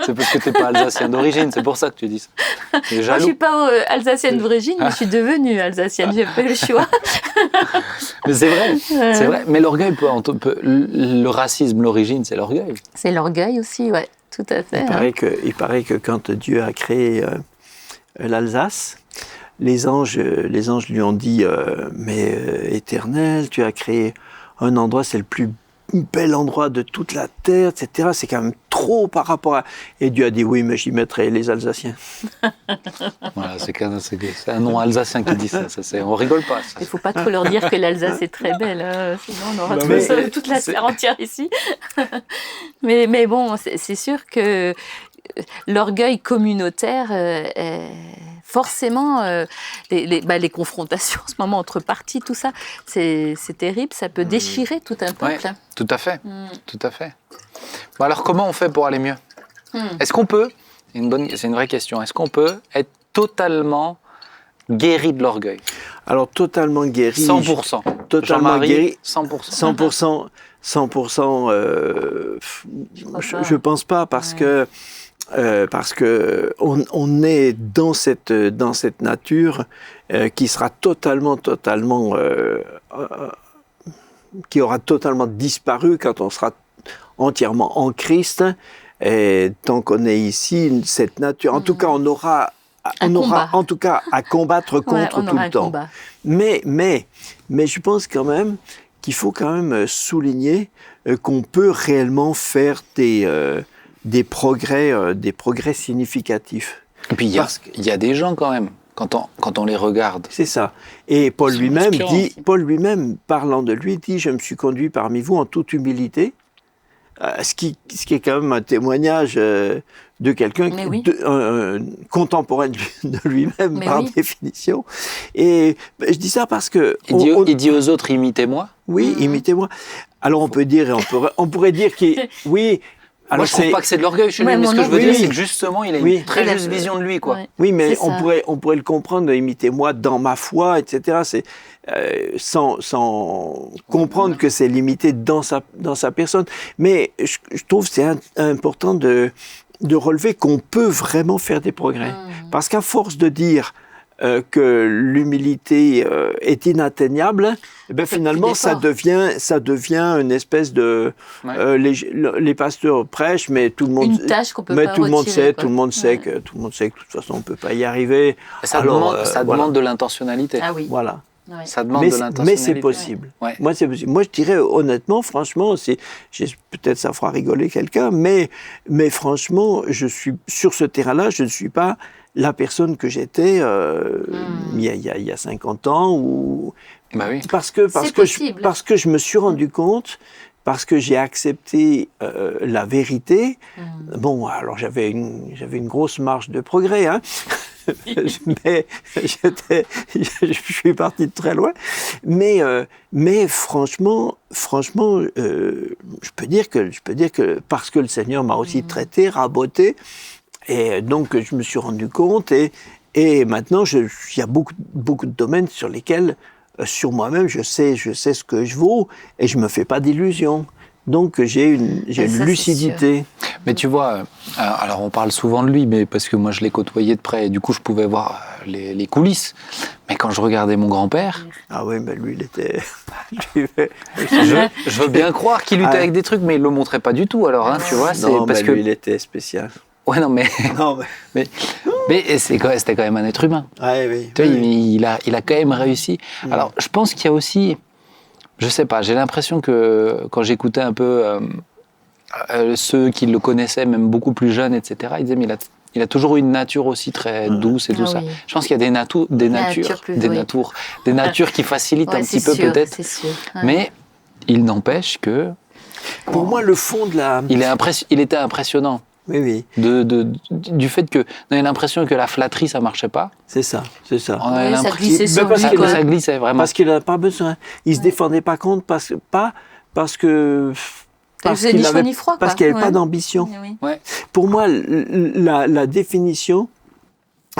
C'est parce que tu n'es pas alsacien d'origine, c'est pour ça que tu dis ça. Tu es Moi, je ne jaloux. suis pas alsacienne d'origine, mais je suis devenue alsacienne, j'ai pas eu le choix. Mais c'est vrai, c'est vrai. Mais l'orgueil le racisme, l'origine, c'est l'orgueil. C'est l'orgueil aussi, ouais, tout à fait. Il paraît que quand Dieu a créé l'Alsace, les anges lui ont dit mais Éternel, tu as créé un endroit, c'est le plus bel endroit de toute la terre, etc. C'est quand même trop par rapport à... Et Dieu a dit oui, mais j'y mettrai les Alsaciens. Voilà, c'est un nom alsacien qui dit ça. On rigole pas. Ça. Il ne faut pas trop leur dire que l'Alsace est très belle, sinon on aura toute la terre entière ici. mais bon, c'est sûr que l'orgueil communautaire, forcément, les confrontations en ce moment entre partis, tout ça, c'est terrible, ça peut déchirer tout un peuple. Ouais, tout à fait, tout à fait. Bon, alors comment on fait pour aller mieux? Est-ce qu'on peut, c'est une vraie question, est-ce qu'on peut être totalement guéri de l'orgueil? Alors totalement guéri. 100%. Totalement guéri. 100%. 100%, je pense pas parce que on est dans cette nature qui sera totalement qui aura totalement disparu quand on sera entièrement en Christ. Et tant qu'on est ici, cette nature, en tout cas, on aura en tout cas à combattre contre tout le temps. Mais je pense quand même qu'il faut quand même souligner qu'on peut réellement faire des progrès significatifs. Et puis il y a des gens quand même, quand on les regarde. C'est ça. Et Paul lui-même, parlant de lui, dit « Je me suis conduit parmi vous en toute humilité ». Ce qui est quand même un témoignage de quelqu'un contemporain de lui-même par définition. Et je dis ça parce que... Il dit aux autres, imitez-moi. Oui, imitez-moi. Alors on pourrait dire oui. Alors moi, je trouve pas que c'est de l'orgueil chez lui, mais ce que je veux dire, c'est que justement, il a une très juste vision de lui, quoi. Oui, mais on pourrait le comprendre, imitez-moi dans ma foi, etc. C'est sans comprendre que c'est limité dans sa personne. Mais je trouve que c'est important de relever qu'on peut vraiment faire des progrès. Parce qu'à force de dire que l'humilité est inatteignable, eh ben, finalement, ça devient une espèce de... les pasteurs prêchent, mais tout le monde... Une tâche qu'on peut mais pas tout le monde retirer, sait, quoi. tout le monde sait que de toute façon, on ne peut pas y arriver. Ça Alors, demande de l'intentionnalité. Ah oui. Voilà. Ouais. Ça demande Mais de c'est l'intentionnalité. possible. Ouais. Moi, c'est possible. Moi, je dirais honnêtement, franchement, peut-être ça fera rigoler quelqu'un, mais franchement, je suis sur ce terrain-là, je ne suis pas la personne que j'étais il y a 50 ans. Ou... Bah oui. Parce que je me suis rendu compte, parce que j'ai accepté la vérité. Bon, alors j'avais une grosse marge de progrès, hein. Mais je suis parti de très loin. Mais franchement, je peux dire que parce que le Seigneur m'a aussi traité, raboté, et donc je me suis rendu compte, et maintenant il y a beaucoup de domaines sur lesquels, sur moi-même, je sais ce que je vaux, et je me fais pas d'illusions. Donc j'ai une lucidité. Mais tu vois, alors on parle souvent de lui, mais parce que moi je l'ai côtoyé de près et du coup je pouvais voir les coulisses. Mais quand je regardais mon grand-père... Ah oui, mais lui il était... je veux bien croire qu'il luttait avec des trucs, mais il le montrait pas du tout alors, hein, tu vois. Non, mais lui il était spécial. Ouais, non, mais... Non, mais c'était quand même un être humain. Ouais, oui. Tu vois, il a quand même réussi. Alors je pense qu'il y a aussi... Je sais pas, j'ai l'impression que quand j'écoutais un peu ceux qui le connaissaient, même beaucoup plus jeunes, etc., ils disaient mais il a toujours eu une nature aussi très douce et tout ça. Oui. Je pense qu'il y a des natures qui facilitent un petit peu peut-être. C'est sûr. Ouais. Mais il n'empêche que Pour moi, le fond de la... il était impressionnant. Oui. Du fait que on avait l'impression que la flatterie ça marchait pas. C'est ça. On avait ça l'impression glissait sur lui, que quoi. ça glissait vraiment. Parce qu'il n'en a pas besoin. Il se défendait pas contre parce qu'il ni chaud ni froid, parce quoi. qu'il n'y avait Ouais. pas d'ambition. Oui. Ouais. Pour moi, la définition,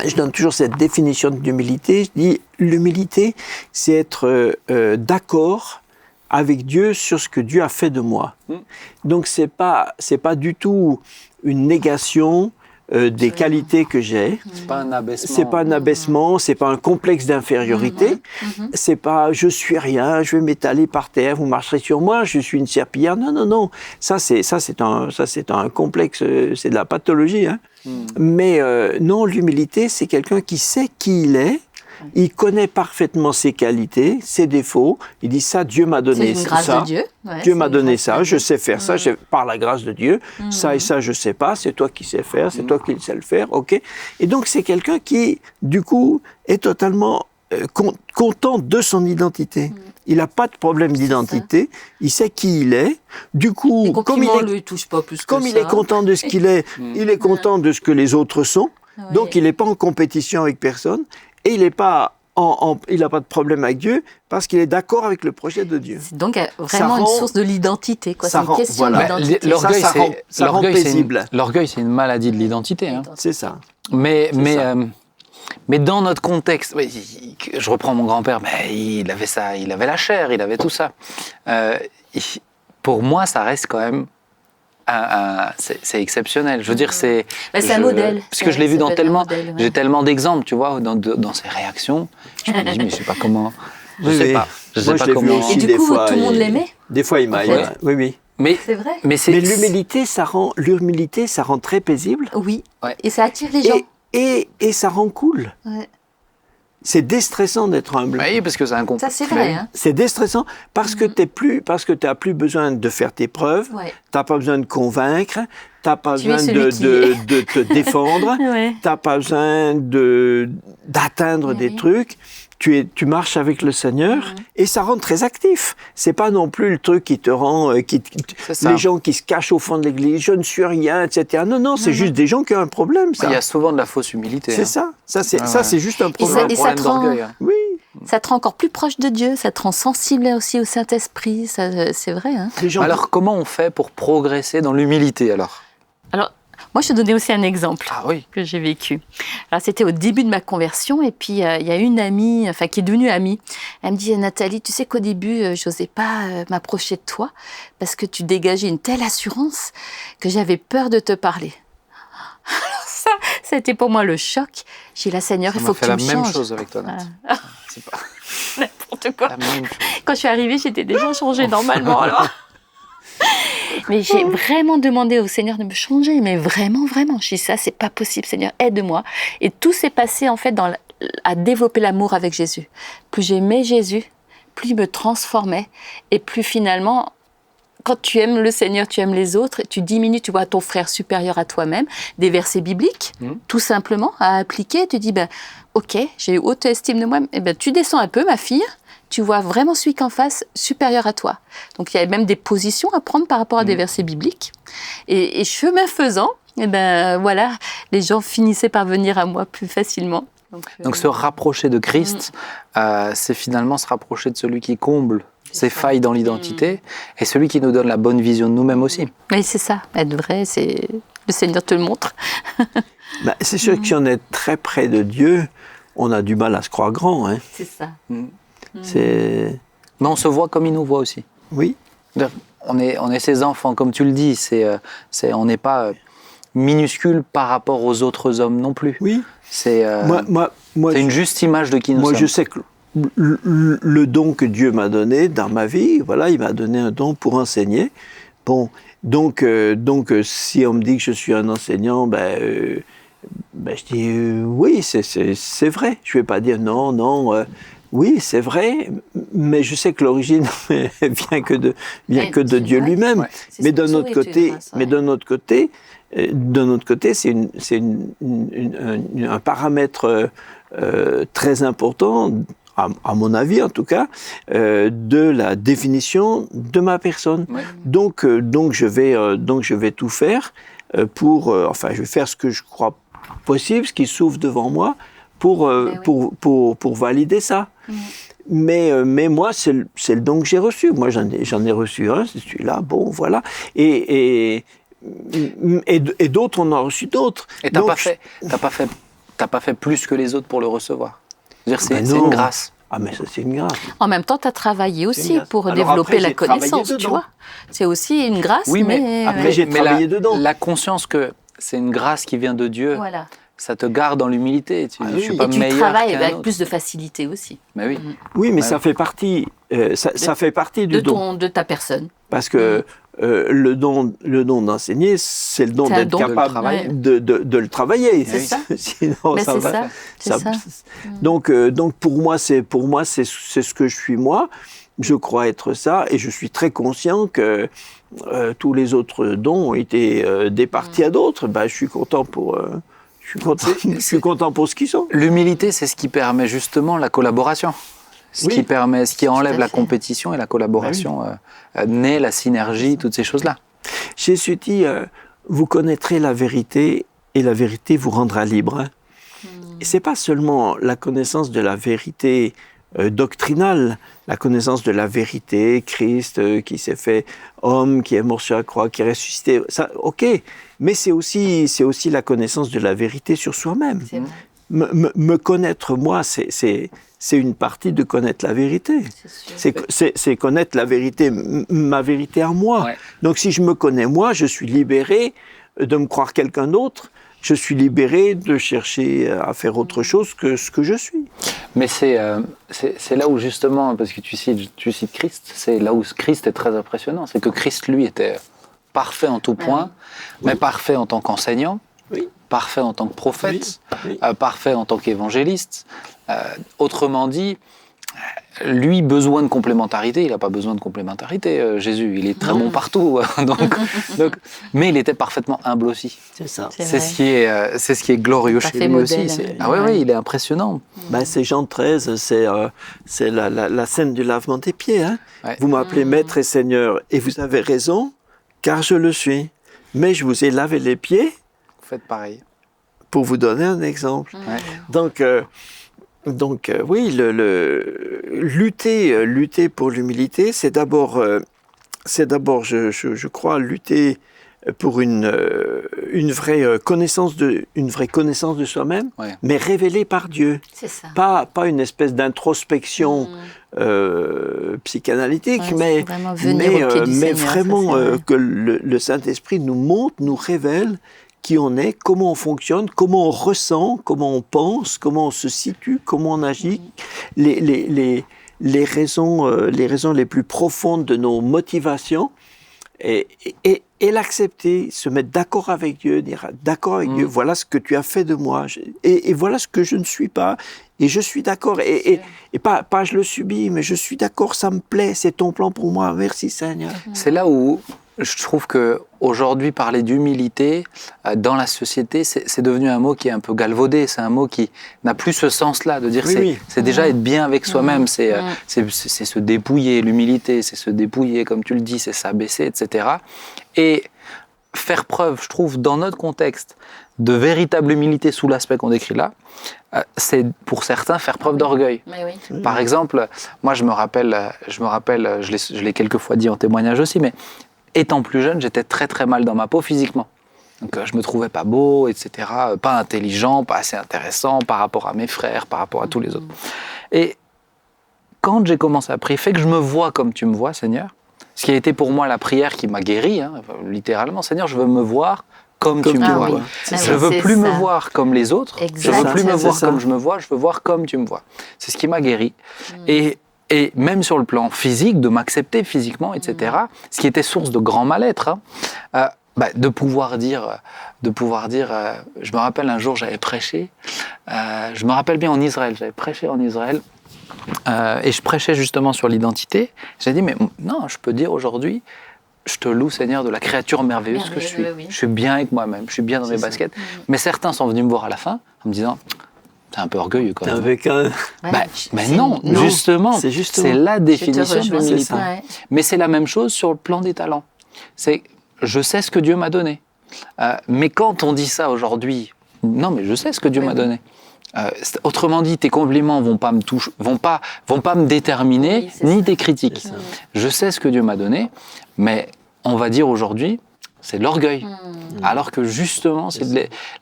je donne toujours cette définition d'humilité. Je dis l'humilité, c'est être d'accord avec Dieu sur ce que Dieu a fait de moi. Donc c'est pas du tout une négation des qualités que j'ai. C'est pas un abaissement. C'est pas un abaissement, c'est pas un complexe d'infériorité. C'est pas je suis rien, je vais m'étaler par terre, vous marcherez sur moi, je suis une serpillière. Non. Ça c'est un complexe, c'est de la pathologie. Hein. Mais non, l'humilité, c'est quelqu'un qui sait qui il est. Il connaît parfaitement ses qualités, ses défauts. Il dit ça, Dieu m'a donné C'est une grâce ça. de Dieu. Ouais, Dieu c'est m'a une donné grâce ça, de je Dieu. sais faire ça, par la grâce de Dieu. Ça et ça, je sais pas, c'est toi qui sais faire, c'est toi qui sais le faire, ok. Et donc, c'est quelqu'un qui, du coup, est totalement content de son identité. Il n'a pas de problème d'identité, il sait qui il est. Du coup, Les comme compliments lui touchent pas plus que comme ça. il est content de ce qu'il est, il est content de ce que les autres sont. Ouais. Donc, il n'est pas en compétition avec personne et il n'est pas il n'a pas de problème avec Dieu parce qu'il est d'accord avec le projet de Dieu. C'est donc vraiment une source de l'identité, quoi. C'est une question d'identité. L'orgueil, ça rend paisible. L'orgueil, c'est une maladie de l'identité. Hein. C'est ça. Mais dans notre contexte, je reprends mon grand-père, il avait ça, il avait la chair, il avait tout ça. Pour moi, ça reste quand même c'est exceptionnel. Je veux dire, c'est un modèle. Parce que je l'ai vu dans j'ai tellement d'exemples, tu vois, dans ses réactions. Je me dis, mais je sais pas comment. Je sais pas comment. Et du coup, tout le monde l'aimait. Des fois, il m'a. Oui. Mais c'est vrai. Mais l'humilité, ça rend très paisible. Oui. Ouais. Et ça attire les gens. Et ça rend cool. Ouais. C'est déstressant d'être humble. Oui, parce que c'est un compte. Ça, c'est vrai. Hein. C'est déstressant parce que tu n'as plus besoin de faire tes preuves, tu n'as pas besoin de convaincre, tu n'as pas besoin de te défendre, tu n'as pas besoin d'atteindre des trucs. Tu marches avec le Seigneur et ça rend très actif. C'est pas non plus le truc qui te rend... les gens qui se cachent au fond de l'église, je ne suis rien, etc. Non, c'est juste des gens qui ont un problème. Ça. Il y a souvent de la fausse humilité. C'est ça. C'est juste un problème. Et ça te rend... Oui. Ça te rend encore plus proche de Dieu, ça te rend sensible aussi au Saint-Esprit, c'est vrai. Hein. Alors, comment on fait pour progresser dans l'humilité, alors ? Moi, je te donnais aussi un exemple que j'ai vécu. Alors, c'était au début de ma conversion, et puis il y a une amie, qui est devenue amie. Elle me dit, Nathalie, tu sais qu'au début, je n'osais pas m'approcher de toi, parce que tu dégageais une telle assurance que j'avais peur de te parler. Alors c'était pour moi le choc. J'ai dit, là, Seigneur, il faut que tu me changes. Ça m'a fait la même chose avec toi, Nat. C'est pas N'importe quoi. la même chose. Quand je suis arrivée, j'étais déjà changée normalement. Alors. Mais j'ai vraiment demandé au Seigneur de me changer, mais vraiment, vraiment. Je dis ça, c'est pas possible, Seigneur, aide-moi. Et tout s'est passé en fait à développer l'amour avec Jésus. Plus j'aimais Jésus, plus il me transformait, et plus finalement, quand tu aimes le Seigneur, tu aimes les autres, tu diminues, tu vois ton frère supérieur à toi-même, des versets bibliques, tout simplement, à appliquer. Tu dis, ok, j'ai eu haute estime de moi, tu descends un peu, ma fille. Tu vois vraiment celui qu'en face supérieur à toi. Donc il y a même des positions à prendre par rapport à des versets bibliques. Et chemin faisant, voilà, les gens finissaient par venir à moi plus facilement. Donc se rapprocher de Christ, c'est finalement se rapprocher de celui qui comble ces failles dans l'identité et celui qui nous donne la bonne vision de nous-mêmes aussi. Oui, c'est ça. Être vrai, c'est le Seigneur te le montre. C'est sûr que si on est très près de Dieu, on a du mal à se croire grand. Hein. C'est ça. Mais on se voit comme il nous voit aussi. Oui. On est ses enfants, comme tu le dis. On n'est pas minuscule par rapport aux autres hommes non plus. Oui. C'est une juste image de qui nous sommes. Moi, je sais que le don que Dieu m'a donné dans ma vie, voilà, il m'a donné un don pour enseigner. Bon, donc si on me dit que je suis un enseignant, je dis oui, c'est vrai. Je ne vais pas dire non. Oui, c'est vrai, mais je sais que l'origine vient que de Dieu lui-même. Ouais. Mais d'un autre côté, c'est un paramètre très important, à mon avis en tout cas, de la définition de ma personne. Ouais. Donc je vais tout faire je vais faire ce que je crois possible, ce qui s'ouvre devant moi, pour valider ça. Mais moi, c'est le don que j'ai reçu. Moi, j'en ai reçu un, c'est celui-là, bon, voilà. Et d'autres, on en a reçu d'autres. Et t'as pas fait plus que les autres pour le recevoir. C'est une grâce. Ah, mais ça, c'est une grâce. En même temps, tu as travaillé aussi pour développer la connaissance, tu vois. C'est aussi une grâce, mais après, j'ai travaillé dedans. La conscience que c'est une grâce qui vient de Dieu. Voilà. Ça te garde dans l'humilité. Je suis pas meilleur qu'un autre. Et tu travailles avec plus de facilité aussi. Mais oui. Oui, mais ça fait partie. Ça fait partie du don. De ta personne. Parce que le don d'enseigner, c'est le don d'être capable de le travailler. C'est ça. Sinon, mais ça va. C'est ça. Donc pour moi, c'est ce que je suis moi. Je crois être ça, et je suis très conscient que tous les autres dons ont été départis à d'autres. Je suis content pour. Je suis content pour ce qu'ils sont. L'humilité, c'est ce qui permet justement la collaboration. Ce qui enlève la compétition et la collaboration naît la synergie, toutes ces choses-là. Jésus dit, vous connaîtrez la vérité et la vérité vous rendra libre. Et c'est pas seulement la connaissance de la vérité doctrinale, la connaissance de la vérité, Christ qui s'est fait homme, qui est mort sur la croix, qui est ressuscité, ça, ok, mais c'est aussi la connaissance de la vérité sur soi-même. Me connaître moi, c'est une partie de connaître la vérité. C'est connaître la vérité, ma vérité à moi. Ouais. Donc si je me connais moi, je suis libéré de me croire quelqu'un d'autre. Je suis libéré de chercher à faire autre chose que ce que je suis. Mais c'est là où justement, parce que tu cites Christ, c'est là où Christ est très impressionnant. C'est que Christ, lui, était parfait en tout point, mais parfait en tant qu'enseignant, parfait en tant que prophète, parfait en tant qu'évangéliste. Autrement dit, lui, besoin de complémentarité, il n'a pas besoin de complémentarité, Jésus. Il est très bon partout. Mais il était parfaitement humble aussi. C'est ça. C'est ce qui est glorieux chez lui aussi. Il est impressionnant. C'est Jean 13, c'est la scène du lavement des pieds. Hein. Ouais. Vous m'appelez Maître et Seigneur, et vous avez raison, car je le suis. Mais je vous ai lavé les pieds. Faites pareil. Pour vous donner un exemple. Ouais. Donc, oui, lutter pour l'humilité, c'est d'abord, je crois, lutter pour une vraie connaissance de soi-même, mais révélée par Dieu. C'est ça. Pas une espèce d'introspection psychanalytique, mais vraiment que le Saint-Esprit nous montre, nous révèle qui on est, comment on fonctionne, comment on ressent, comment on pense, comment on se situe, comment on agit, les raisons les plus profondes de nos motivations, et l'accepter, se mettre d'accord avec Dieu, dire d'accord avec Dieu, voilà ce que tu as fait de moi, et voilà ce que je ne suis pas, et je suis d'accord, et pas je le subis, mais je suis d'accord, ça me plaît, c'est ton plan pour moi, merci Seigneur. C'est là où je trouve qu'aujourd'hui, parler d'humilité dans la société, c'est devenu un mot qui est un peu galvaudé. C'est un mot qui n'a plus ce sens-là, de dire c'est déjà être bien avec soi-même, c'est se dépouiller, l'humilité, c'est se dépouiller, comme tu le dis, c'est s'abaisser, etc. Et faire preuve, je trouve, dans notre contexte, de véritable humilité sous l'aspect qu'on décrit là, c'est pour certains faire preuve d'orgueil. Par exemple, moi je me rappelle, je l'ai quelquefois dit en témoignage aussi, mais étant plus jeune, j'étais très très mal dans ma peau physiquement. Donc je me trouvais pas beau, etc., pas intelligent, pas assez intéressant par rapport à mes frères, par rapport à tous les autres. Et quand j'ai commencé à prier, fait que je me vois comme tu me vois, Seigneur, ce qui a été pour moi la prière qui m'a guéri, littéralement, Seigneur, je veux me voir comme tu me vois. Je veux plus me voir comme les autres, je veux plus me voir comme je me vois, je veux voir comme tu me vois. C'est ce qui m'a guéri. Et même sur le plan physique, de m'accepter physiquement, etc., ce qui était source de grand mal-être, de pouvoir dire, je me rappelle un jour, j'avais prêché, je me rappelle bien en Israël, j'avais prêché en Israël, et je prêchais justement sur l'identité. J'ai dit, mais non, je peux dire aujourd'hui, je te loue, Seigneur, de la créature merveilleuse que je suis. Je suis bien avec moi-même, je suis bien dans mes baskets. Mais certains sont venus me voir à la fin en me disant, c'est un peu orgueilleux quand même. Mais non, justement, c'est la définition de l'humilité. Mais c'est la même chose sur le plan des talents. C'est, je sais ce que Dieu m'a donné. Mais quand on dit ça aujourd'hui, non, mais je sais ce que Dieu m'a donné. Autrement dit, tes compliments vont pas me toucher, vont pas me déterminer, ni tes critiques. Je sais ce que Dieu m'a donné, mais on va dire aujourd'hui, c'est de l'orgueil. Alors que justement,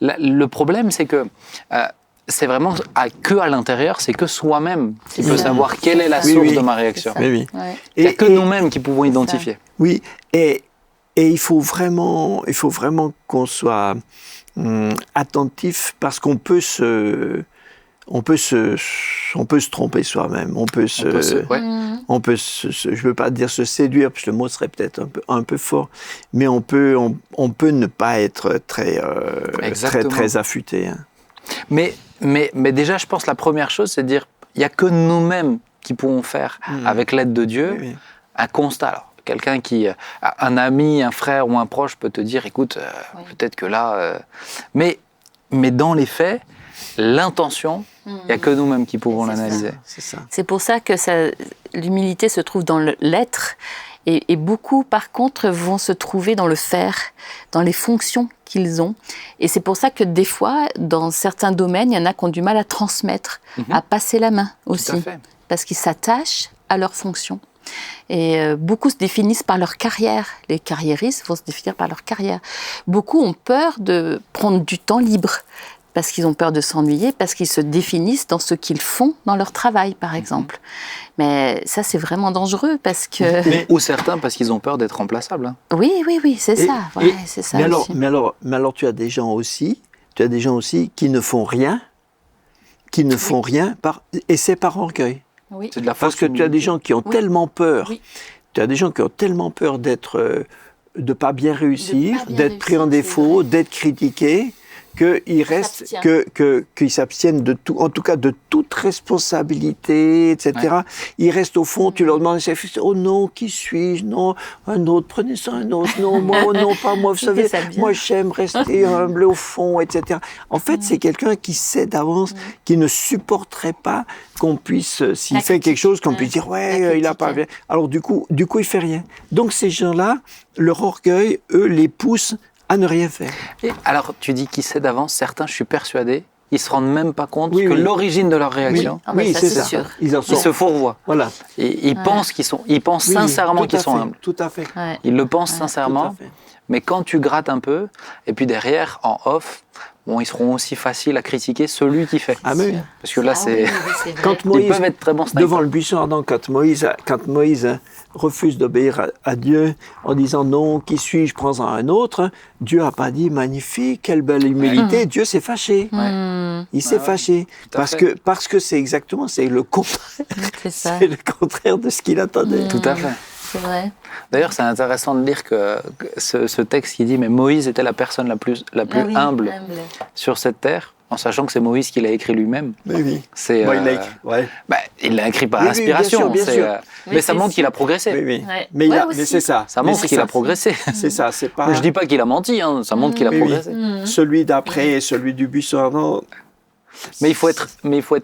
le problème, c'est que c'est vraiment que à l'intérieur, c'est que soi-même qui peut savoir quelle est la source de ma réaction. Il n'y a que nous-mêmes qui pouvons identifier. Oui, et il faut vraiment qu'on soit attentif, parce qu'on peut se tromper soi-même, je veux pas dire se séduire, parce que le mot serait peut-être un peu fort, mais on peut ne pas être très affûté. Mais déjà, je pense la première chose, c'est de dire, il n'y a que nous-mêmes qui pouvons faire, avec l'aide de Dieu, un constat. Alors, quelqu'un un ami, un frère ou un proche peut te dire, écoute, peut-être que là... Mais dans les faits, l'intention, il n'y a que nous-mêmes qui pouvons l'analyser. C'est pour ça que l'humilité se trouve dans l'être, et beaucoup, par contre, vont se trouver dans le faire, dans les fonctions qu'ils ont. Et c'est pour ça que des fois, dans certains domaines, il y en a qui ont du mal à transmettre, à passer la main aussi, parce qu'ils s'attachent à leurs fonctions. Et beaucoup se définissent par leur carrière. Les carriéristes vont se définir par leur carrière. Beaucoup ont peur de prendre du temps libre, parce qu'ils ont peur de s'ennuyer, parce qu'ils se définissent dans ce qu'ils font dans leur travail, par exemple. Mais ça, c'est vraiment dangereux, parce que... Ou certains, parce qu'ils ont peur d'être remplaçables. Oui, c'est ça. C'est ça aussi. Mais alors, tu as des gens aussi qui ne font rien, et c'est par orgueil. C'est de la Parce que tu as des gens qui ont tellement peur, d'être, de pas bien réussir, d'être pris en défaut, d'être critiqués, qu'ils s'abstiennent de tout, en tout cas de toute responsabilité, etc. Ils restent au fond, tu leur demandes, oh non, qui suis-je? Non, un autre, prenez ça, un autre, non, moi, oh non, pas moi, vous savez, moi j'aime rester humble au fond, etc. En fait, c'est quelqu'un qui sait d'avance, qui ne supporterait pas qu'on puisse, s'il fait quelque chose, qu'on puisse dire, il a pas bien. Alors du coup, il fait rien. Donc ces gens-là, leur orgueil, eux, les pousse à ne rien faire. Et alors, tu dis qu'il sait d'avance, certains, je suis persuadé, ils ne se rendent même pas compte que l'origine de leur réaction, c'est ça. Sûr. Ils se fourvoient. Voilà. Et ils pensent sincèrement qu'ils sont humbles. Tout à fait. Ils le pensent sincèrement, mais quand tu grattes un peu, et puis derrière, en off, bon, ils seront aussi faciles à critiquer celui qui fait. Ah oui. Parce que là, c'est... Oui, c'est vrai. Quand Ils Moïse, peuvent être très bons snipers. devant le buisson ardent, quand Moïse refuse d'obéir à Dieu en disant non, qui suis-je, prends-en un autre, Dieu n'a pas dit magnifique, quelle belle humilité, Dieu s'est fâché. Il s'est fâché Tout à fait. parce que c'est exactement le contraire, C'est ça. c'est le contraire de ce qu'il attendait. Tout à fait. C'est vrai. D'ailleurs, c'est intéressant de lire que ce texte qui dit « Mais Moïse était la personne la plus Ah oui, humble sur cette terre », en sachant que c'est Moïse qui l'a écrit lui-même. Oui. C'est, Bon, il l'a écrit, ouais. il l'a écrit par Oui, inspiration. bien c'est, sûr. mais Oui, ça c'est montre qu'il sûr. a progressé. Oui. Ouais. Mais, Ouais, mais aussi. c'est ça. Ça Mais montre c'est qu'il a ça. progressé. C'est ça, c'est pas... Je dis pas qu'il a menti, hein, ça montre qu'il a Oui. progressé. Celui d'après et celui du buisson ardent. Mais il faut être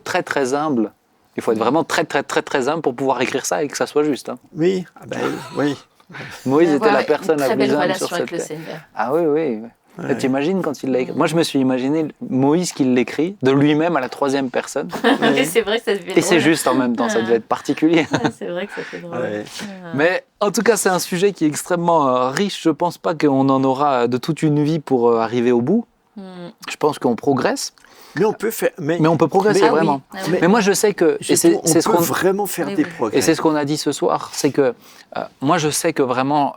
très très humble. Il faut être vraiment très très très très humble pour pouvoir écrire ça et que ça soit juste. Hein. Oui, oui. Moïse était Avoir la personne la une très belle plus humble relation sur avec cette le terre. Seigneur. Ah oui. Ouais. T'imagines quand il l'a écrit. Moi, je me suis imaginé Moïse qui l'écrit de lui-même à la 3e personne. Et c'est vrai que ça se fait Et c'est drôle. juste en même temps, ça devait être particulier. Ouais, c'est vrai que ça fait drôle. Ouais. Mais en tout cas, c'est un sujet qui est extrêmement riche. Je pense pas qu'on en aura de toute une vie pour arriver au bout. Je pense qu'on progresse, Mais on peut faire... mais on peut progresser Mais- vraiment. Ah oui. Mais moi, je sais que et c'est on ce peut qu'on vraiment faire Oui, des oui. progrès. et c'est ce qu'on a dit ce soir, c'est que moi, je sais que vraiment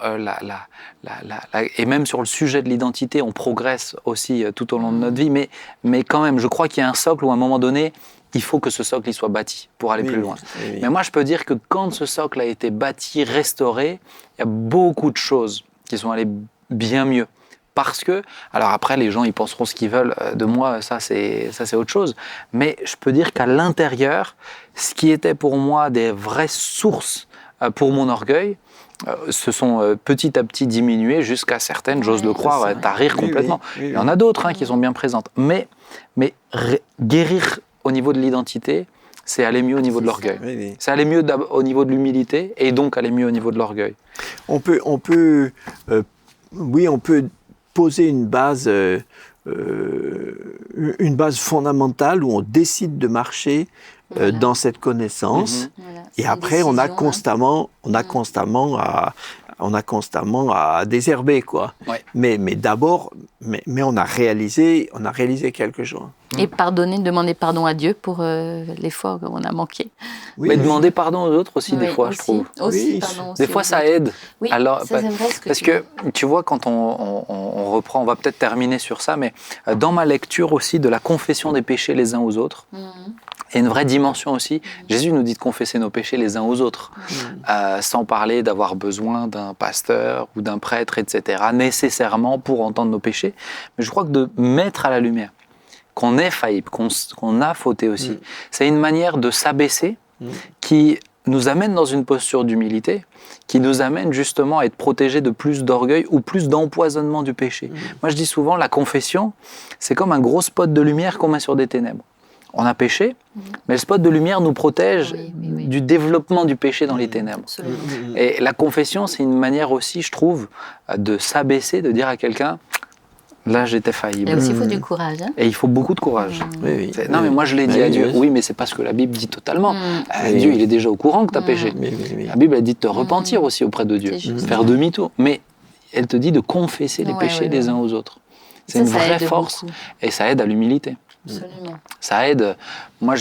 et même sur le sujet de l'identité, on progresse aussi tout au long de notre vie. Mais quand même, je crois qu'il y a un socle où à un moment donné, il faut que ce socle il soit bâti pour aller Oui, plus loin. oui. Mais moi, je peux dire que quand ce socle a été bâti, restauré, il y a beaucoup de choses qui sont allées bien mieux. Parce que, alors après, les gens, ils penseront ce qu'ils veulent de moi, ça c'est autre chose. Mais je peux dire qu'à l'intérieur, ce qui était pour moi des vraies sources pour mon orgueil, se sont petit à petit diminuées jusqu'à certaines, j'ose le croire, ça. tarir Oui, complètement. oui. Il y en a d'autres qui sont bien présentes. Mais guérir au niveau de l'identité, c'est aller mieux au niveau de l'orgueil. Oui. C'est aller mieux au niveau de l'humilité et donc aller mieux au niveau de l'orgueil. On peut poser une base fondamentale où on décide de marcher dans cette connaissance. Voilà, c'est Et une après, on a décision, constamment à désherber, quoi. Ouais. Mais d'abord, mais on a réalisé quelque chose. Et demander pardon à Dieu pour les fois où on a manqué. Oui, Mais demander pardon aux autres aussi, des Oui, fois, aussi, je trouve. Aussi, Oui, pardon, Des aussi fois, aux ça autres. aide. Oui, Alors, ça, c'est vrai ce que parce tu que, dis. tu vois, quand on reprend, on va peut-être terminer sur ça, mais dans ma lecture aussi de la confession des péchés les uns aux autres, il y a une vraie dimension aussi. Jésus nous dit de confesser nos péchés les uns aux autres, sans parler d'avoir besoin d'un pasteur ou d'un prêtre, etc., nécessairement pour entendre nos péchés. Mais je crois que de mettre à la lumière qu'on est faillible, qu'on a fauté aussi, c'est une manière de s'abaisser qui nous amène dans une posture d'humilité, qui nous amène justement à être protégés de plus d'orgueil ou plus d'empoisonnement du péché. Moi, je dis souvent, la confession, c'est comme un gros spot de lumière qu'on met sur des ténèbres. On a péché, mais le spot de lumière nous protège Oui. du développement du péché dans les ténèbres. Absolument. Et la confession, c'est une manière aussi, je trouve, de s'abaisser, de dire à quelqu'un, là, j'étais faillible. Et aussi, il faut du courage. Hein. Et il faut beaucoup de courage. Oui. Non, mais moi, je l'ai dit à Dieu. Oui, mais c'est pas ce que la Bible dit totalement. Dieu, il est déjà au courant que tu as péché. Oui. La Bible, elle dit de te repentir aussi auprès de Dieu, C'est juste. faire demi-tour. Mais elle te dit de confesser les péchés les uns aux autres. C'est une Ça vraie aide force. beaucoup. Et ça aide à l'humilité. Absolument. Ça aide. Moi,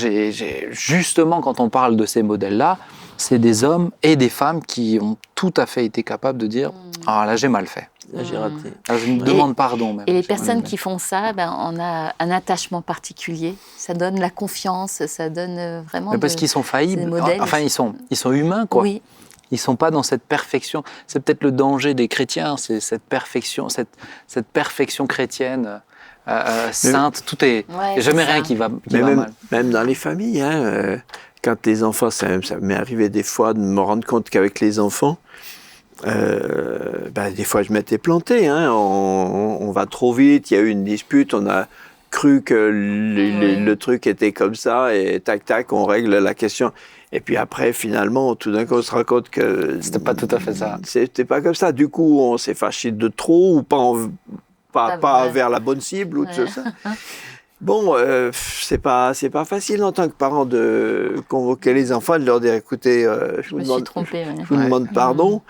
justement, quand on parle de ces modèles-là, c'est des hommes et des femmes qui ont tout à fait été capables de dire « Ah, là, j'ai mal fait. Là, j'ai raté. Là, je me demande pardon. » même. Et les J'ai mal personnes fait. qui font ça, on a un attachement particulier. Ça donne la confiance, ça donne vraiment. Mais parce qu'ils sont c'est faillibles. des modèles. Enfin, ils sont humains, quoi. Oui, Ils sont pas dans cette perfection. C'est peut-être le danger des chrétiens, c'est cette perfection chrétienne sainte. Tout est. Il Ouais, n'y a jamais c'est rien ça. qui va Mais mal. même dans les familles, quand les enfants, ça m'est arrivé des fois de me rendre compte qu'avec les enfants, des fois je m'étais planté. On va trop vite, il y a eu une dispute, on a cru que le truc était comme ça et tac, on règle la question. Et puis après, finalement, tout d'un coup, on se rend compte que... C'était pas tout à fait ça. C'était pas comme ça. Du coup, on s'est fâché de trop ou pas vrai. vers la bonne cible ou tout ça. Bon, c'est pas facile en tant que parent de convoquer les enfants, de leur dire, écoutez, je je me suis trompée. vous demande pardon.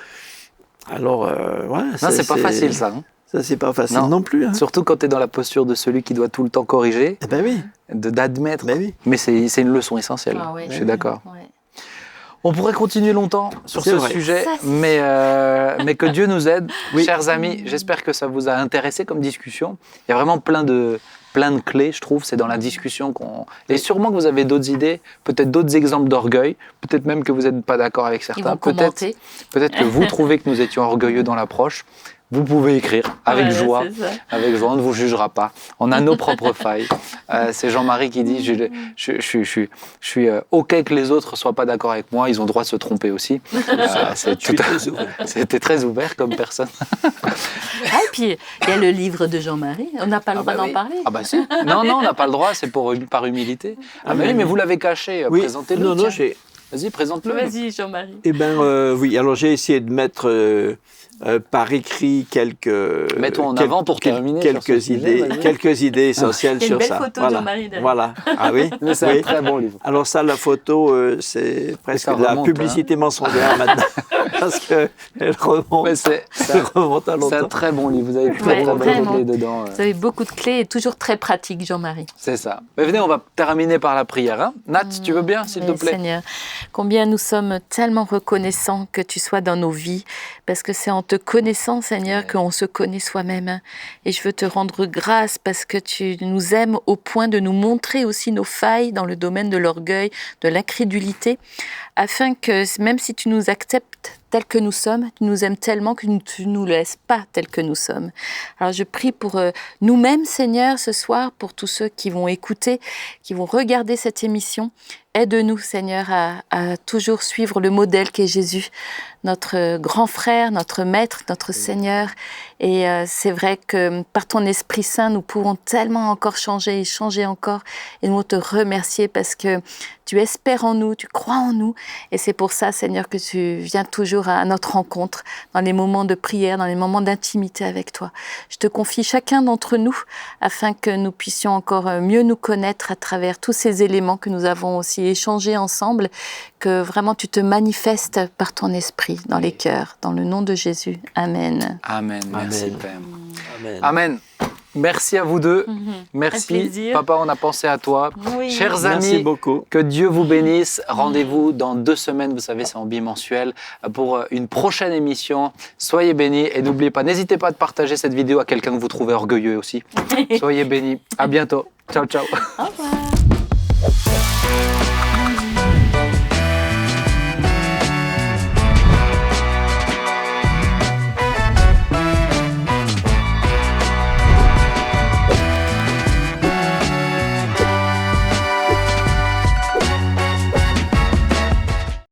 Alors, Non, c'est pas facile ça. Hein. Ça, c'est pas facile Non. non plus. Hein. Surtout quand tu es dans la posture de celui qui doit tout le temps corriger, Eh ben oui. d'admettre. Ben oui. Mais c'est une leçon essentielle, Ah ouais. je suis d'accord. Ouais. On pourrait continuer longtemps sur C'est ce vrai. sujet, Ça, c'est- mais que Dieu nous aide. Oui. Chers amis, j'espère que ça vous a intéressé comme discussion. Il y a vraiment plein de clés, je trouve. C'est dans la discussion qu'on... Et sûrement que vous avez d'autres idées, peut-être d'autres exemples d'orgueil, peut-être même que vous n'êtes pas d'accord avec Ils certains. vont commenter. Peut-être que vous trouvez que nous étions orgueilleux dans l'approche. Vous pouvez écrire avec Voilà, joie. c'est ça. Avec joie, on ne vous jugera pas. On a nos propres failles. C'est Jean-Marie qui dit je suis OK que les autres ne soient pas d'accord avec moi, ils ont le droit de se tromper aussi. C'était très ouvert comme personne. Ah, et puis, il y a le livre de Jean-Marie. On n'a pas le droit d'en oui. parler. Ah bah si. Non, on n'a pas le droit, c'est par humilité. Ah mais oui, mais vous l'avez caché, Oui. présentez-le. Non, tiens. j'ai. Vas-y, présente-le. Vas-y, Jean-Marie. Eh bien, oui. Alors, j'ai essayé de mettre par écrit Mets-toi en avant pour terminer sur ce quelques sujet, idées, vas-y. quelques idées essentielles Il y a une sur belle ça. photo de voilà. Jean-Marie derrière. Voilà. Ah oui. Mais c'est Oui. un très bon livre. Alors ça, la photo, c'est presque ça de la remonte, publicité mensongère maintenant, parce que elle remonte, Mais c'est elle remonte à un longtemps. très bon livre. Vous avez Ouais, très bonnes vraiment. clés dedans. Vous avez beaucoup de clés et toujours très pratique, Jean-Marie. C'est ça. Mais venez, on va terminer par la prière. Hein. Nat, tu veux bien, s'il te Oui, plaît? Seigneur, combien nous sommes tellement reconnaissants que tu sois dans nos vies, parce que c'est en te connaissant, Seigneur, qu'on se connaît soi-même. Et je veux te rendre grâce parce que tu nous aimes au point de nous montrer aussi nos failles dans le domaine de l'orgueil, de l'incrédulité, afin que même si tu nous acceptes tels que nous sommes, tu nous aimes tellement que tu ne nous laisses pas tels que nous sommes. Alors je prie pour nous-mêmes, Seigneur, ce soir, pour tous ceux qui vont écouter, qui vont regarder cette émission. Aide-nous, Seigneur, à toujours suivre le modèle qu'est Jésus, notre grand frère, notre maître, notre Seigneur. Et c'est vrai que par ton Esprit Saint, nous pourrons tellement encore changer et changer encore. Et nous te remercier parce que tu espères en nous, tu crois en nous. Et c'est pour ça, Seigneur, que tu viens toujours à notre rencontre, dans les moments de prière, dans les moments d'intimité avec toi. Je te confie chacun d'entre nous, afin que nous puissions encore mieux nous connaître à travers tous ces éléments que nous avons aussi échangés ensemble, que vraiment tu te manifestes par ton esprit dans les cœurs. Dans le nom de Jésus. Amen. Amen. Merci, Amen. Père. Amen. Amen. Merci à vous deux. Un Merci. plaisir. Papa, on a pensé à toi. Oui. Chers Merci amis, beaucoup. que Dieu vous bénisse. Rendez-vous dans 2 semaines, vous savez, c'est en bimensuel, pour une prochaine émission. Soyez bénis et n'oubliez pas, n'hésitez pas à partager cette vidéo à quelqu'un que vous trouvez orgueilleux aussi. Soyez bénis. À bientôt. Ciao, ciao. Au revoir.